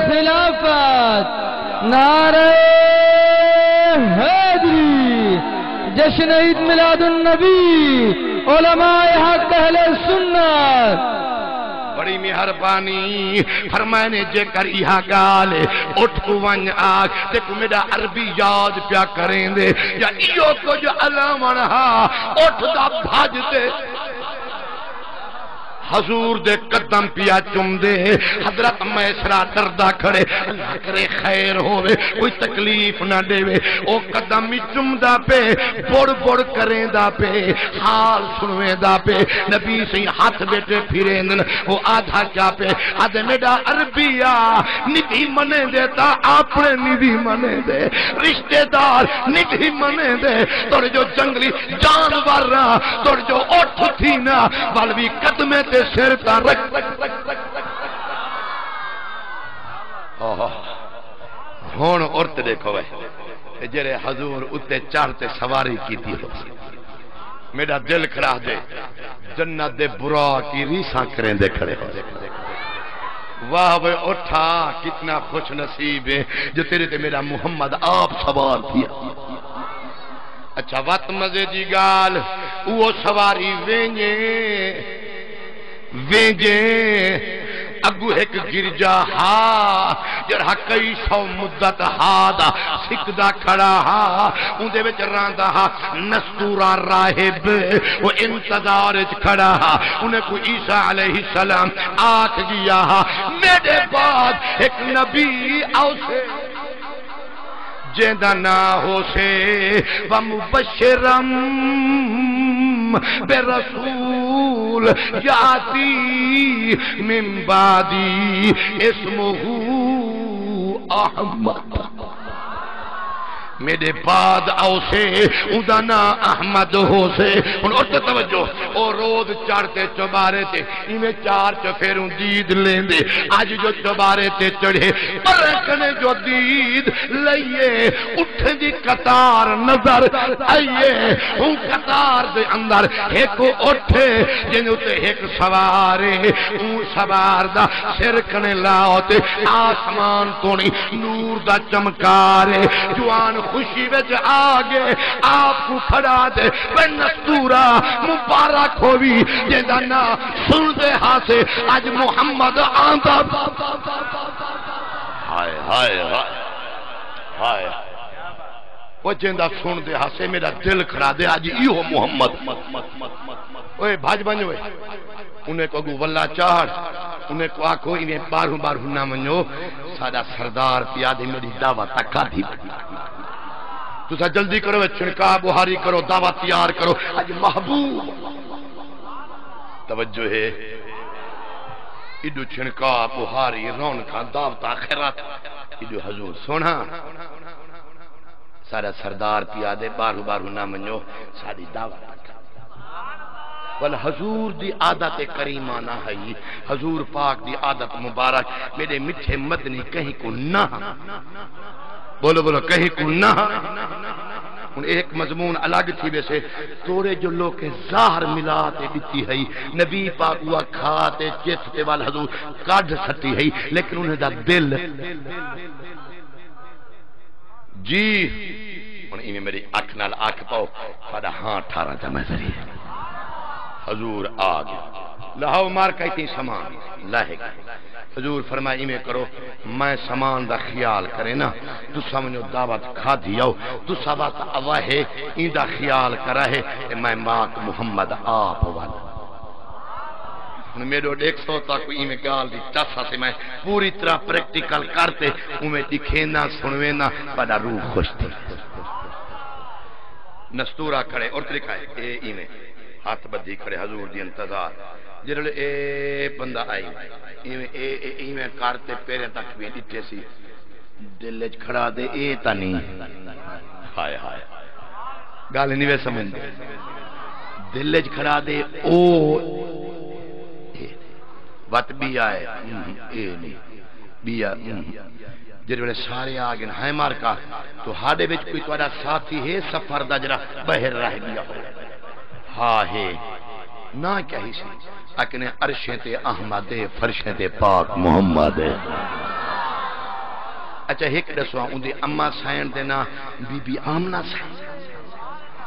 خلافت نعرہ حیدری جشن عید میلاد النبی علماء حق اہل سنت بڑی مہربانی فرمائے نے جے کر یہاں گالے اٹھ کو ونج آگ دیکھو میرا عربی یاد پیا کریں دے یا ایو کو جو علامن ہا اٹھ دا بھاج دے حضور دے قدم پیا چم دے حضرت میسرا دردہ کھڑے اللہ کرے خیر ہوئے کوئی تکلیف نہ دے وے او قدم ہی چم دا پہ بڑ بڑ کریں دا پہ حال سنویں دا پہ نبی سے ہاتھ بیٹے پھریں دن وہ آدھا کیا پہ آدھے میڈا عربیہ ندھی منے دیتا اپنے ندھی منے دے رشتہ دار ندھی منے دے توڑ جو جنگلی جانور رہا توڑ جو اٹھ تھی نا والوی قدمیں تے سر تا رکھ ہون عورت دیکھو بھائی جرے حضور اتے چارتے سواری کی تھی میرا دل کھڑا دے جنت دے برا کی ریساں کریں دے کھڑے ہو واہ وہ اٹھا کتنا خوش نصیب ہے جو تیرے تے میرا محمد آپ سوار کیا اچھا وقت مزے جی گال وہ سواری وینجے اگو ایک گرجا ہا جڑا کئی سو مدت ہا دا سکدا کھڑا ہا اندے وچ راندا ہا نستورا راہب وہ انتظار وچ کھڑا ہا انہیں کو عیسیٰ علیہ السلام آکھ گیا ہا میرے بعد ایک نبی آوسے جیندہ نہ ہو سے ومبشرم برسول یاتی من بعدی اسمہ احمد میرے بعد آؤ سے ادانا احمد ہو سے ان عورت توجہ او روز چڑھتے چبارے تے انہیں چار چفیروں دید لیں دے آج جو چبارے تے چڑھے پرکنے جو دید لئیے اٹھ دی قطار نظر آئیے ان قطار دے اندر ایک اٹھے جنہوں تے ایک سوارے ان سوار دا سرکنے لاؤتے آسمان تونی نور دا چمکارے جوان خوشی وچ آگے آپ کو کھڑا دے پہ نستورا مبارک ہوئی جیدہ نا سن دے ہاں سے آج محمد آندہ ہائے ہائے ہائے وہ جیدہ سن دے ہاں سے میرا دل کھڑا دے آج ایہو محمد اوہ بھاج بنجو انہیں کو اگو واللہ چاہر انہیں کو آکھو انہیں بارہوں نہ منجو سادہ سردار پیادے میری دعوت تکا دی تو سا جلدی کرو چھنکا بہاری کرو دعوت تیار کرو آج محبوب توجہ ہے ایڈو چھنکا بہاری رون کا دعوت آخرات ایڈو حضور سونا سارا سردار پیادے بارہوں نہ منجو ساری دعوت والحضور دی عادت کریمانہ ہے حضور پاک دی عادت مبارک میرے مٹھے مدنی کہیں کو نہ بولو بولو کہیں کو نہ ہن ایک مضمون الگ تھی ویسے توڑے جو لوگ کے ظاہر ملاتے دیتی ہے نبی پاک ہوا کھاتے چیتے وال حضور کاڈ سٹی ہے لیکن انہیں دا دل جی ہن ایویں میری اکھ نال اکھ پاؤ ساڈا ہاں 18 جمع ذریعے حضور آ گیا لہو مار کہتی سامان لاہے گا حضور فرمائی میں کرو میں سامان دا خیال کرے نا تو سمجھو دعوت کھا دیاؤ تو سبات اواہے این دا خیال کرا ہے میں ماک محمد آپ والا میرے 100 تک ای میں گال دی چاسا سے میں پوری طرح پریکٹیکل کرتے میں دکھینا سنوینا بڑا روح خوش تھی نستورہ کھڑے اور طریقہ ہے ای میں ہاتھ بدھی کھڑے حضور دی انتظار جرلے اے بندہ آئی ایویں کارتے پیرے تک بھی ڈٹے سی دلج کھڑا دے اے تانی ہائے ہائے گال نہیں وے سمجھ دے دلج کھڑا دے او وات بھی آئے اے نہیں بیا جرلے سارے آگن ہائے مار کا تو ہاڑے بچ کوئی توڑا ساتھی ہے سفر دا جرا بہر رہ گیا ہاں ہے نہ کیا ہی سی اکنے عرشیں تے احمد فرشیں تے پاک محمد اچھا ایک دسوا ان دے اما سائن دینا بی بی آمنہ سائن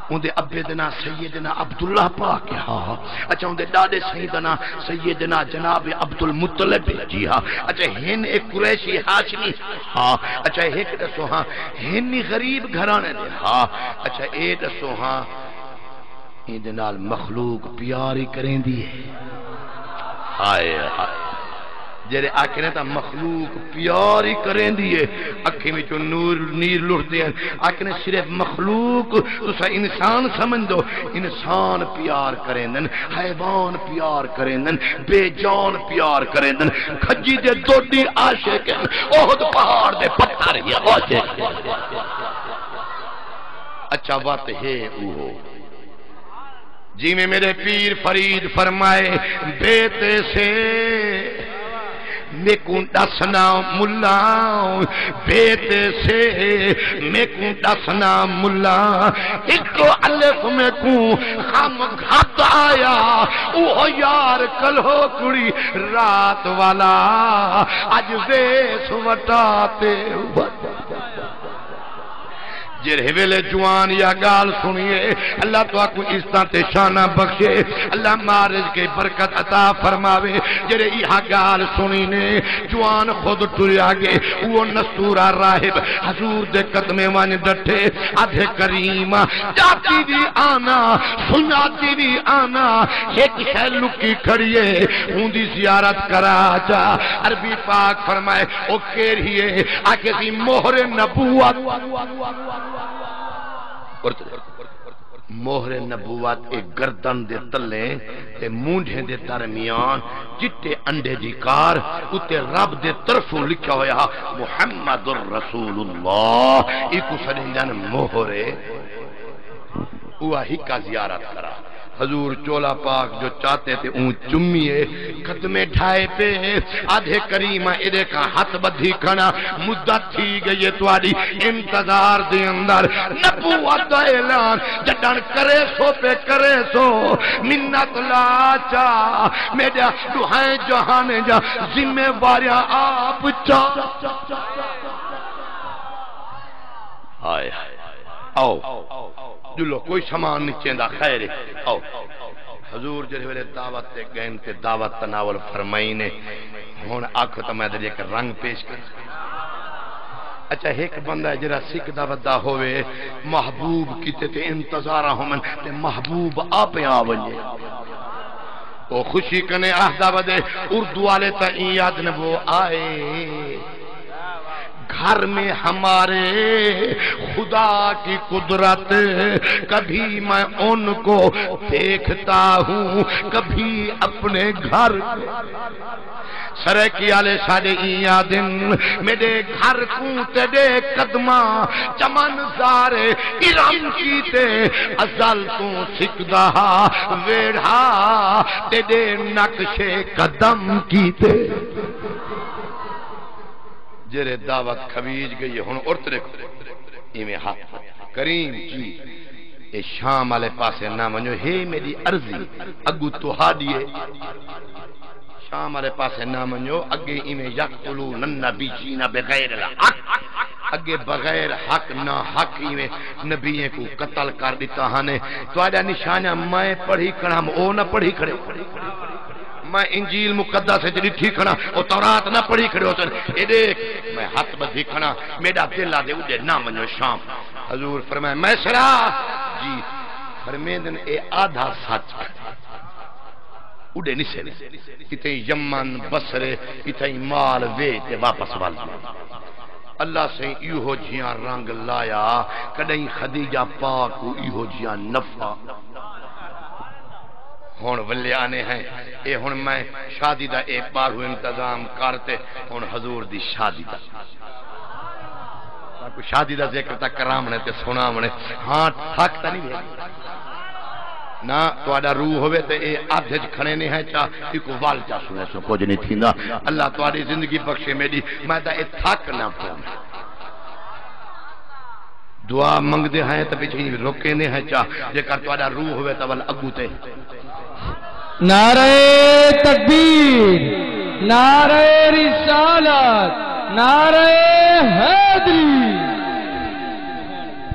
ان دے ابے دینا سیدنا عبداللہ پاک ہاں اچھا ان دے ڈاڈے سیدنا سیدنا جناب عبدالمطلب جی ہاں اچھا ہن ایک قریشی ہاشمی ہاں اچھا ایک دسو ہاں ہنی غریب گھرانے دے ہاں اچھا اے دسو ہاں این دے نال مخلوق پیاری کریں دی ہائے ہائے جیرے آکھنے تا مخلوق پیاری کریں دیئے اکھیں میں جو نور نیر لڑتے ہیں آکھنے صرف مخلوق تو سا انسان سمجھ دو انسان پیار کریں دن حیوان پیار کریں دن بے جان پیار کریں دن کھجی دے دوڑی عاشق ہیں اوہد پہاڑ دے پتھر یا عاشق اچھا بات ہے اوہو جی میں میرے پیر فرید فرمائے بیتے سے میں کون دسنا ملا بیتے سے میں کون دسنا ملا ایک تو الف میں کون خام گھات آیا اوہ یار کل ہو کڑی رات والا آج ویس وٹاتے جرہے ویلے جوان یا گال سنیے اللہ تو آپ کو استانتے شانہ بخشے اللہ مارج کے برکت عطا فرماوے جرہے یہاں گال سنینے جوان خود ٹوری آگے وہ نستورہ راہب حضور دے قدمے وان ڈٹھے آدھے کریمہ جاتی بھی آنا سناتی بھی آنا ایک شہر لکی کھڑیے ہوندی زیارت کرا جا عربی پاک فرمائے او کیرہیے آکے سی مہر نبوت مہر نبوت ایک گردن دے تلے تے مونڈھیں دے درمیان جتے انڈے دی کار اتے رب دے طرفوں لکھا ہویا محمد الرسول اللہ ایکو سنجان مہر ہوا ہی کا زیارت کرا حضور چولا پاک جو چاہتے تھے اون چمیے قدمے ڈھائے پہ آدھے کریمہ ادھے کا ہاتھ بدھی کھنا مدت تھی گئی تواری انتظار دے اندر نبوت دا اعلان جڈن کرے سو پہ کرے سو منت لاچا میڈیا دعائیں جہانے جا ذمہ واریاں آپ چا آئے آؤ جلو کوئی سامان نہیں چیندہ خیر ہے آؤ حضور جرے ویلے دعوت تے گئن تے دعوت تناول فرمائی نے ہون آنکھو تا میں در ایک رنگ پیش کر اچھا ایک بندہ جرا سکھ دعوت دا ہوئے محبوب کیتے تے انتظارہ ہومن تے محبوب آپ آوجے وہ خوشی کنے آہدہ بدے اردو والے تا این یاد نبو آئے گھر میں ہمارے خدا کی قدرت کبھی میں ان کو دیکھتا ہوں کبھی اپنے گھر سرے کی آلے ساڑے ایاں دن میرے گھر کو تیرے قدمہ چمن زارے ارم کیتے ازل تو سکدہ ویڑھا تیرے نقش قدم کیتے جرے دعوت کھویج گئی ہن عورت دیکھو ایویں ہاتھ کریم جی اے شام والے پاسے نہ ونجو ہے میری عرضی اگو تہاڈیے شام والے پاسے نہ ونجو اگے ایویں یقتلون النبیین بغیر الحق اگے بغیر حق نہ حق ایویں نبیوں کو قتل کر دیتا ہنے تواڈا نشانہ میں پڑھی کھڑا او نہ پڑھی کھڑے میں انجیل مقدس سے ڈٹھی کھڑا او تورات نہ پڑھی کھڑے ہوتن اے دیکھ میں ہاتھ بدھی کھڑا میرا دل آ دے اڈے نہ ونجو شام حضور فرمایا میں سرا جی فرمیندن اے آدھا سچ اڈے نسے کتے یمن بصرے کتے مال وے تے واپس وال اللہ سے ایہو جیاں رنگ لایا کدیں خدیجہ پاک کو ایہو جیاں نفع ہون ولے آنے ہیں اے ہون میں شادی دا ایک بار ہو انتظام کرتے ہون حضور دی شادی دا کوئی شادی دا ذکر تا کرامنے تے سنامنے ہاں ٹھاک تا نہیں ہے نا تو آڈا روح ہوئے تے اے آدھے کھڑے نہیں ہے چاہ ایک وال چاہ سنے سو کچھ نہیں تھیندا اللہ تو آڈی زندگی بخشے میری میں تا اے تھاک نہ پہنے دعا منگ دے ہیں تا پیچھے روکے نہیں ہے چاہ جے کر تو آڈا روح ہوئے تا وال اگو تے نعرہ تکبیر نعرہ رسالت نعرہ حیدری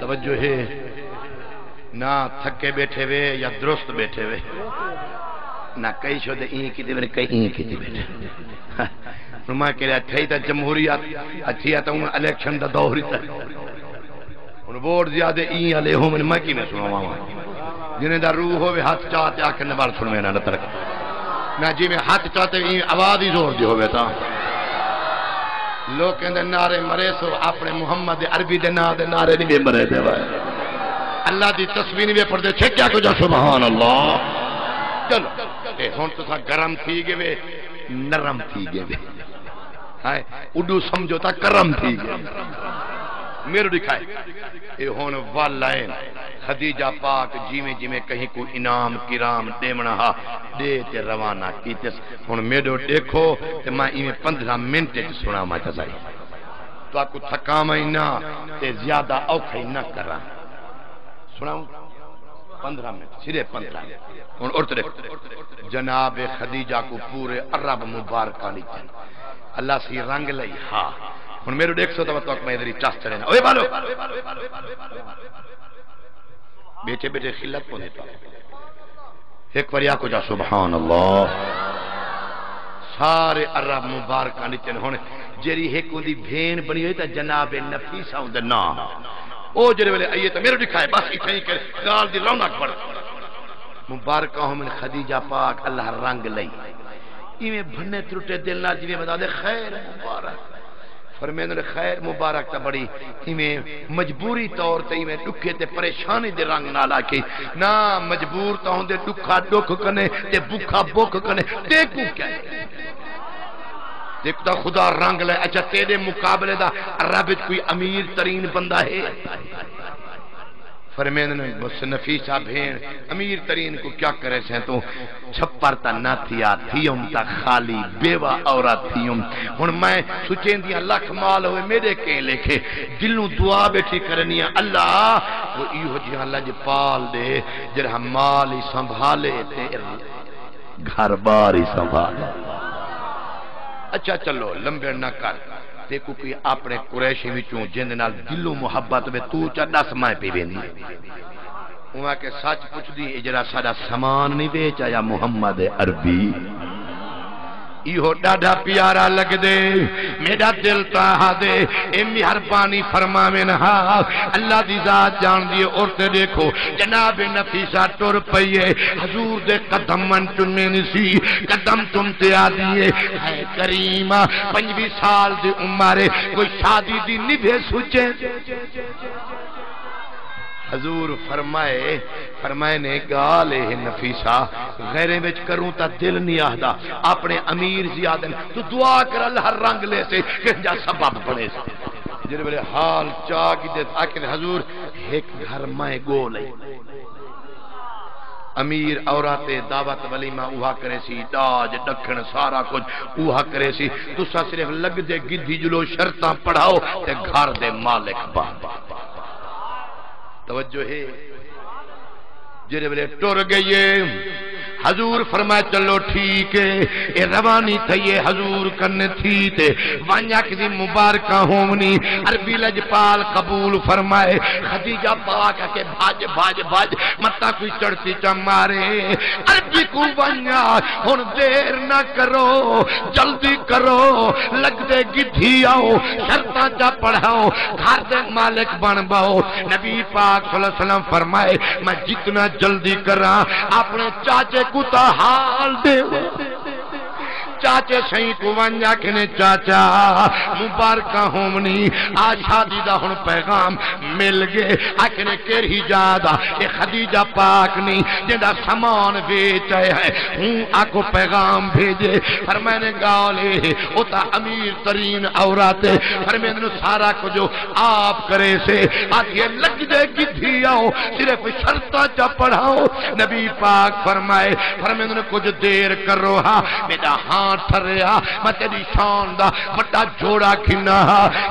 توجہ ہے نہ تھکے بیٹھے وے یا درست بیٹھے وے نہ کئی شو دے این کی دیوے کئی این کی دیوے نما کے لئے تھئی تا جمہوریت اچھی آتا ہوں الیکشن دا دوری تا ان ووٹ زیادہ این علیہ ہوں میں کی میں سنو ماما جنہیں دا روح ہوئے ہاتھ چاہتے آکھر نبال سنوے نہ ترک نہ جی میں ہاتھ چاہتے این آواز ہی زور دی ہوئے تا لوگ کہندے نعرے مرے سو اپنے محمد عربی دے نعرے نہیں بے مرے دے وائے اللہ دی تصویر نہیں بے پڑھ دے چھے کیا کو جا سبحان اللہ چلو اے ہون تو تھا گرم تھی گے وے نرم تھی گے وے اڈو سمجھو تا کرم تھی گے میرے دکھائے اے ہون والائن خدیجہ پاک جیویں جیویں کہیں کو انعام کرام دیمنا ہا دے تے روانہ کیتے ہون میرے دیکھو تے میں ایویں 15 منٹ سنا ما چاہیے تو آپ کو تھکام ہی نہ تے زیادہ اوکھا ہی نہ کرا سناؤں 15 منٹ صرف 15 ہون اور طرف جناب خدیجہ کو پورے عرب مبارکہ لیتے اللہ سی رنگ لئی ہاں ہن میرے دیکھ سو تو میں ادھر چاس چڑھے نا اوے بالو بیٹھے بیٹھے خلت کو دیتا ایک وریا کو جا سبحان اللہ سارے عرب مبارکہ نیچے ہونے جیری ایک دی بھین بنی ہوئی تا جناب نفیسہ ہوں دے نام او جرے والے آئیے تا میرے دکھائے بس اتھائی کر گال دی رونق پڑ مبارکہ ہوں من خدیجہ پاک اللہ رنگ لئی ایمیں بھنے ترٹے دل نہ جیویں بتا دے خیر مبارک فرمیندر خیر مبارک تا بڑی ایمیں مجبوری طور تے ایمیں دکھے تے پریشانی دے رنگ نہ لاکے نا مجبور تا ہوں دے دکھا دکھ کنے تے بکھا بکھ کنے دیکھو کیا ہے دیکھو تا خدا رنگ لے اچھا تیرے مقابلے دا عربت کوئی امیر ترین بندہ ہے فرمیندر بس نفیسہ بھین امیر ترین کو کیا کرے سے تو چھپر تا نہ تھیا تھیم تا خالی بیوہ عورت تھیم ہن میں سچیں دیا لکھ مال ہوئے میرے کہیں لکھے دلوں دعا بیٹھی کرنی ہے اللہ وہ ایہو جی اللہ جی پال دے جرہ مال ہی سنبھالے تے گھر بار ہی سنبھالے اچھا چلو لمبے نہ کر دیکھو کہ اپنے قریشی وچوں جن نال دلو محبت میں تو چا 10 ماہ پی ویندی وہاں کے سچ پوچھ دی اجرا ساڈا سامان نہیں بیچا یا محمد عربی ایہو ڈاڈا پیارا لگ دے میرا دل تاہا دے اے مہربانی فرماویں ہا اللہ دی ذات جان دیے اور تے دیکھو جناب نفیسہ ٹر پئیے حضور دے قدم من چنے نسی قدم تم تے آ دیے اے کریمہ 25 سال دی عمر کوئی شادی دی نبھے سوچے حضور فرمائے نے گالے نفیسہ غیرے وچ کروں تا دل نہیں آہدا اپنے امیر زیادہ تو دعا کر اللہ رنگ لے سے کہ جا سبب بنے سے جنہے بلے حال چاہ کی دیتا آکے حضور ایک گھر میں گو لے امیر عورت دعوت ولیمہ اوہا کرے سی، داج ڈکھن سارا کچھ اوہا کرے سی، تسا صرف لگ دے گدھی جلو شرطاں پڑھاؤ تے گھر دے مالک بن۔ توجہ ہے جڑے ویلے ٹر گئیے حضور فرمائے چلو ٹھیک ہے اے روانی تھئیے حضور کرنے تھی تے وانیا کسی مبارکہ ہومنی عربی لجپال قبول فرمائے خدیجہ پاک کے بھاج بھاج بھاج متا کوئی چڑھتی چا مارے عربی کو وانیا ہن دیر نہ کرو جلدی کرو لگ دے گدھی آؤ شرطاں چا پڑھاؤ گھر دے مالک بن باؤ۔ نبی پاک صلی اللہ علیہ وسلم فرمائے میں جتنا جلدی کراں اپنے چاچے کتا حال دے چاچے سہی کو وانجا کھنے چاچا مبارکہ ہومنی آج شادی دا ہن پیغام مل گئے آکھنے کیری جادا اے خدیجہ پاک نہیں جنہا سامان بیچ آئے ہیں ہوں آکو پیغام بھیجے فرمائنے گالے ہوتا امیر ترین عورت فرمائنے سارا کو جو آپ کرے سے آدھے لگ دے گدھی آؤ صرف شرطہ چا پڑھاؤ۔ نبی پاک فرمائنے کچھ دیر کر رہا میرا ہاں ٹھریا میں تیری شان دا بڑا جوڑا کھنا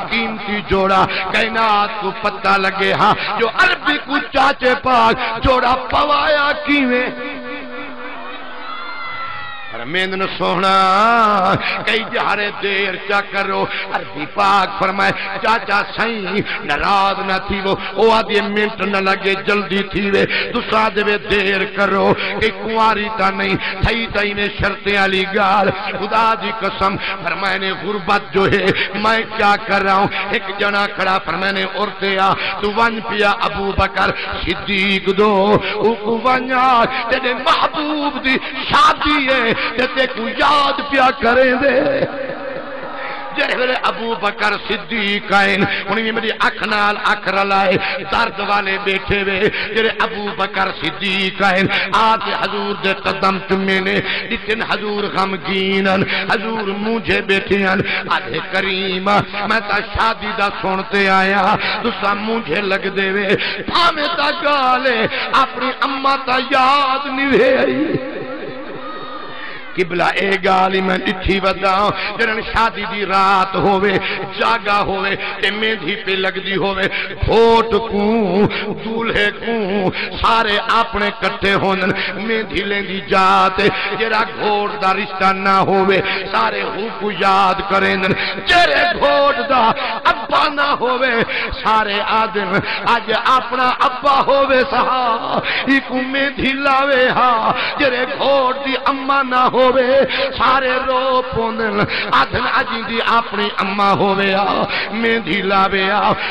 قیمتی جوڑا کائنات کو پتہ لگے ہاں جو عربی کو چاچے پاک جوڑا پوایا کیویں فرمیندن سونا کئی جہارے دیر چا کرو عربی پاک فرمائے چاچا سائیں ناراض نہ تھی وہ آدھے منٹ نہ لگے جلدی تھی وے دوسرا دے دیر کرو کہ کنواری تا نہیں تھئی تئی میں شرطیں علی گال خدا جی قسم فرمائے نے غربت جو ہے میں کیا کر رہا ہوں ایک جنا کھڑا فرمائے نے عورتے آ تو ون پیا ابو بکر صدیق دو او ونیا تیرے محبوب دی شادی ہے تے کو یاد پیا کرے دے جہرے ابو بکر صدیق آئین انہیں میری اکھنال اکھر لائے درد والے بیٹھے وے جہرے ابو بکر صدیق آئین آتے حضور دے قدم چمینے لیکن حضور غمگینن حضور مجھے بیٹھین آدھے کریم میں تا شادی دا سنتے آیا دوسرا مجھے لگ دے وے پھامے تا گالے اپنی اممہ تا یاد نہیں آئی قبلہ اے گالی میں ڈٹھی بداؤں جنہاں شادی دی رات ہوئے جاگا ہوئے تے میندھی پہ لگ دی ہوئے گھوٹ کوں دولہے کوں سارے اپنے کٹھے ہونن میندھی لیں دی جاتے جرا گھوٹ دا رشتہ نہ ہوئے سارے ہو کو یاد کریں جرے گھوٹ دا ابا نہ ہوئے سارے آدم آج اپنا ابا ہوئے سہا ایکو میندھی لاوے ہاں جرے گھوٹ دی اما نہ ہوئے سارے رو پوندن آدھن آجی دی اپنی اما ہوئے میندھی لاوے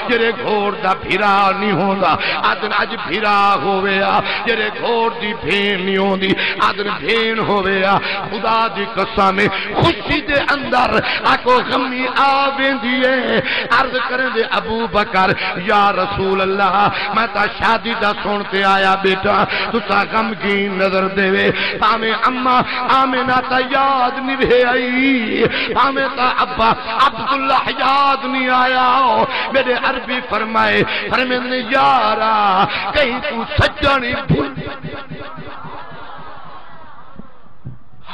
جرے گھوڑ دا بھیرا نہیں ہوندا آدھن آج بھیرا ہوئے جرے گھوڑ دی بھین نہیں ہوندی آدھن بھین ہوئے خدا دی قسم خوشی دے اندر آکو غمی آویں دیئے عرض کریں دے ابو بکر یا رسول اللہ میں تا شادی دا سنتے آیا بیٹا تو تا غم کی نظر دے وے پامیں اما آمینہ تا یاد نہیں رہے آئی ہمیں تا ابا عبداللہ یاد نہیں آیا میرے عربی فرمائے فرمائے یارا کہیں تو سجا نہیں بھول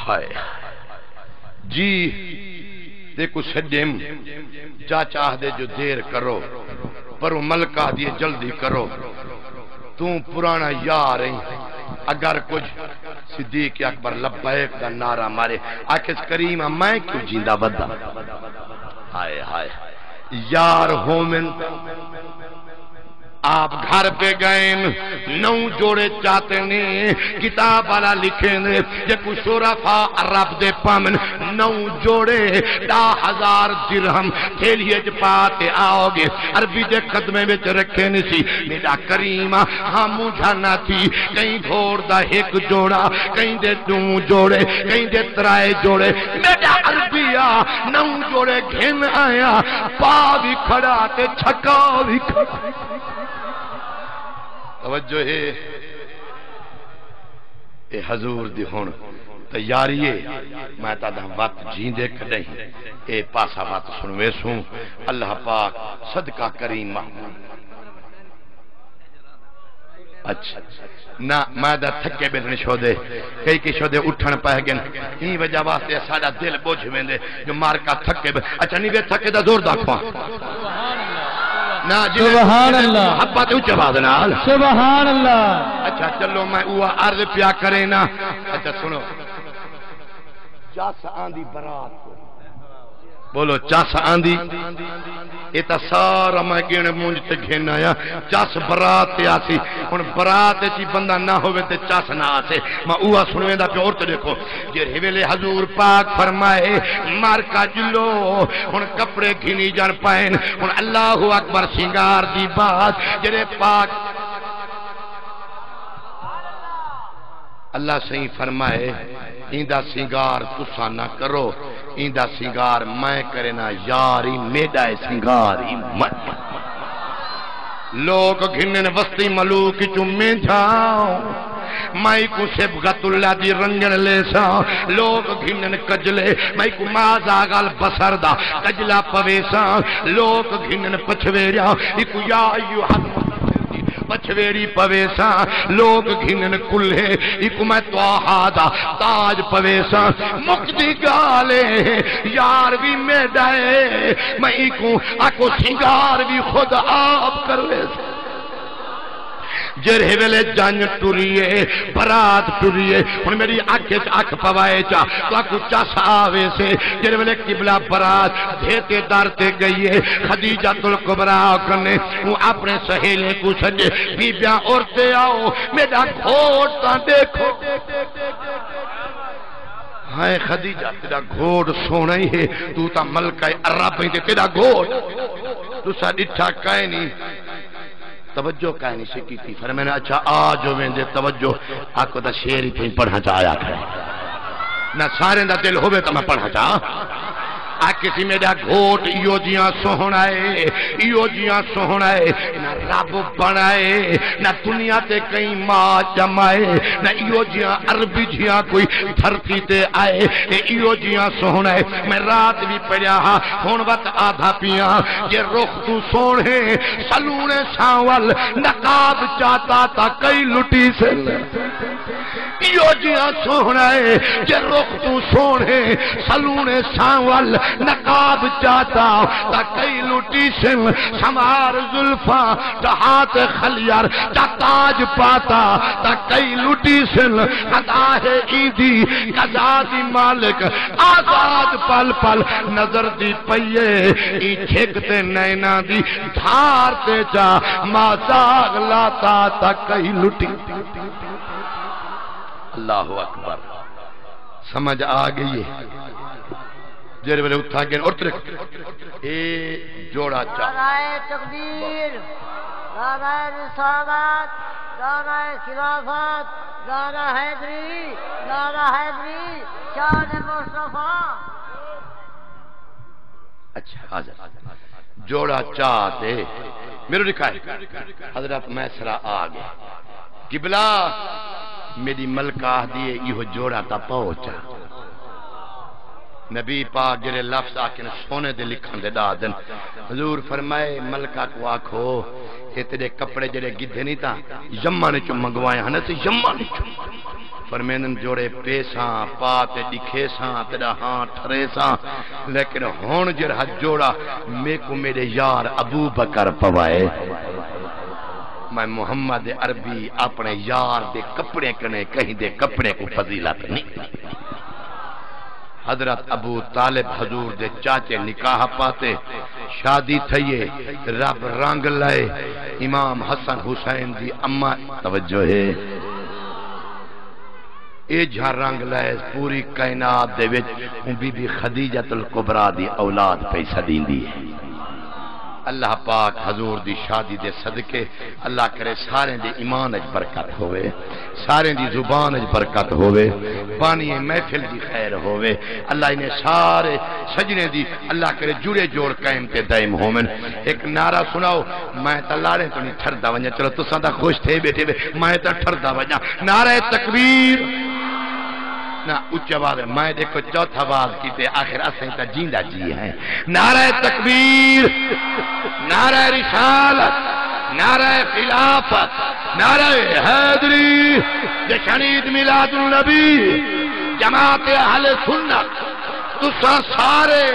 ہائے جی دیکھو سجم چاچاہ دے جو دیر کرو پر ملکہ دیے جلدی کرو تم پرانا یار ہیں اگر کچھ صدیق اکبر لبیک دا نعرہ مارے آکھس کریم میں کیوں جیندہ بدا ہائے ہائے یار ہومن آپ گھر پہ گئے نو جوڑے چاہتے نے کتاب والا لکھیں دے یہ کچھ شرفا رب دے پامن نو جوڑے 10,000 درہم تھیلیے پاتے آؤ گے عربی دے قدمے میں رکھے نسی میرا کریمہ ہاں مجھا نہ تھی کہیں گھوڑ دا ایک جوڑا کہیں دے 2 جوڑے کہیں دے 3 جوڑے میرا عربیہ 9 جوڑے گھن آیا پا بھی کھڑا تے چھکا بھی کھڑا توجہ ہے اے حضور دی ہون تیاریے میں تا دا وقت جیندے کدیں اے پاسا وقت سنوے سوں اللہ پاک صدقہ کریم محمود اچھا نہ میں دا تھکے بیٹھنے شو دے کئی کی شو دے اٹھن پہ گئن ہی وجہ واسطے ساڑا دل بوجھ ویندے جو مارکا تھکے اچھا نہیں بے تھکے دا زور داکھواں سبحان اللہ محبت اونچا باز نال سبحان اللہ اچھا چلو میں اوہ عرض پیا کرے نا اچھا سنو چاس آندھی برات کو بولو چاس آندھی ایتا سارا میں گینے مونج تے گھن آیا چاس برات تے آسی ان برات چی بندہ نہ ہوئے تے چاس نہ آسے میں اوہ سنویں دا پہ اور تے دیکھو جیر حویلے حضور پاک فرمائے مار کا جلو ان کپڑے گھنی جان پائن ان اللہ اکبر سنگار دی بات جرے پاک اللہ صحیح فرمائے ایندہ سنگار تسا نہ کرو ایندہ سنگار میں کرنا یاری میڈائے سنگاری من لوگ گھنن وستی ملوک چمیں جاؤں مائی کو سبغت اللہ دی رنگن لے سا لوگ گھنن کجلے مائی کو مازا غال بسر دا کجلا پویسا لوگ گھنن پچھویریا ایکو یا ایو حد پچھویری پویسا لوگ گھنن کلے ایک میں توحادا تاج پویسا مقدی گالے یار بھی میڈائے میں ایکو آکو سنگار بھی خود آپ کروے سے جرہے ویلے جان ٹوریے برات ٹوریے ان میری آنکھیں آنکھ پوائے چا تو آکو چاس آوے سے جرہے ویلے قبلہ برات دھیتے دارتے گئیے خدیجہ الکبریٰ کرنے وہ اپنے سہیلے کو سجے بی بیاں عورتیں آؤ میرا گھوڑتا دیکھو ہائے خدیجہ تیرا گھوڑ سونا ہی ہے تو تا ملکہ عرب ہی تیرا گھوڑ تو سا ڈٹھا کائے نہیں توجہ کہنی سکی تھی فرمائنا اچھا آج ہوئے دے توجہ آکو دا شیری تھی پڑھا چاہیا کرے نہ سارے دا دل ہوئے تو میں پڑھا چاہ کسی میرا گھوٹ ایو جیاں سوہنائے ایو جیاں سوہنائے نہ رب بنائے نہ دنیا تے کئی ماں جمائے نہ ایو جیاں عربی جیاں کوئی دھرتی تے آئے ایو جیاں سوہنائے میں رات بھی پڑیا ہاں ہون وقت آدھا پیا یہ رخ تو سونے سلون ساول نقاب چاہتا تا کئی لٹی سے ایو جیاں سوہنائے یہ رخ تو سونے سلون ساول نقاب چاہتا تا کئی لٹی سن سمار ظلفا تحات خلیر تا تاج پاتا تا کئی لٹی سن قضاہ عیدی قضا مالک آزاد پل پل نظر دی پئیے ای چھکتے نینا دی دھارتے جا مازاغ لاتا تا کئی لٹی اللہ اکبر سمجھ آگئی ہے جیرے بلے اتھا گئے اور ترک اے جوڑا چاہ نعرہ تکبیر نعرہ رسالت نعرہ خلافت نعرہ حیدری شان مصطفیٰ اچھا حاضر جوڑا چاہتے میرے لکھائے حضرت میسرہ آگے قبلہ میری ملکہ دیئے یہ جوڑا تا پہنچا نبی پاک جرے لفظ آکن سونے دے لکھن دے دادن حضور فرمائے ملکہ کو آکھو یہ تیرے کپڑے جرے گدھے نہیں تا یمہ نے چم منگوائے ہنے سے یمہ نے چم فرمینن جوڑے پیساں پاتے دکھیساں تیرا ہاں ٹھریساں لیکن ہون جر حج جوڑا میں کو میرے یار ابو بکر پوائے میں محمد عربی اپنے یار دے کپڑے کنے کہیں دے کپڑے کو فضیلت نہیں حضرت ابو طالب حضور دے چاچے نکاح پاتے شادی تھئیے رب رنگ لائے امام حسن حسین دی اماں توجہ ہے اے جھا رنگ لائے پوری کائنات دے وچ بی بی خدیجہ الکبریٰ دی اولاد پیسہ دین دی ہے اللہ پاک حضور دی شادی دے صدقے اللہ کرے سارے دی ایمان اج برکت ہوئے سارے دی زبان اج برکت ہوئے بانی محفل دی خیر ہوئے اللہ انہیں سارے سجنے دی اللہ کرے جڑے جوڑ قائم تے دائم ہومن ایک نعرہ سناؤ میں تا لارے تو نہیں ٹھردا ونجا چلو تو ساندہ خوش تھے بیٹھے میں تا ٹھردا ونجا نعرہ تکبیر نہ اچھ آواز ہے میں دیکھو چوتھا آواز کی تے آخر اسیں تا جیندہ جی ہیں نعرہ تکبیر نعرہ رسالت نعرہ خلافت، نعرہ حیدری، جشنید میلاد النبی، جماعت اہل سنت، تساں سارے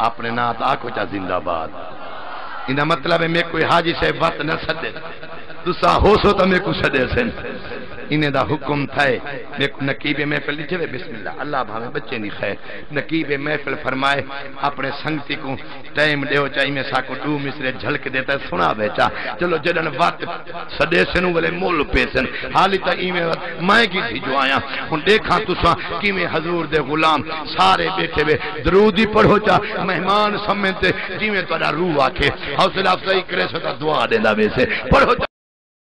اپنے نات آکھو چا زندہ باد۔ انہا مطلب ہے میں کوئی حاجی سے وقت نہ سدے، تساں ہو سو تو میں کو سدے سن۔ انہیں دا حکم تھا میں کو نقیب محفل لکھے وے بسم اللہ اللہ بھاوے بچے نہیں خیر نقیب محفل فرمائے اپنے سنگتی کو ٹائم دیو چاہی میں ساکو ڈو مصرے جھلک دیتا ہے سنا بیچا چلو جدن وقت سدے سنو والے مول پیسن حالی تا ایمیں میں کی تھی جو آیا ان دیکھا تساں کی میں حضور دے غلام سارے بیٹھے وے درودی پڑھو چا مہمان سمجھتے جی میں تھوڑا روح آکھے حوصلہ افزائی کرے سو تا دعا دیندا ویسے پڑھو چا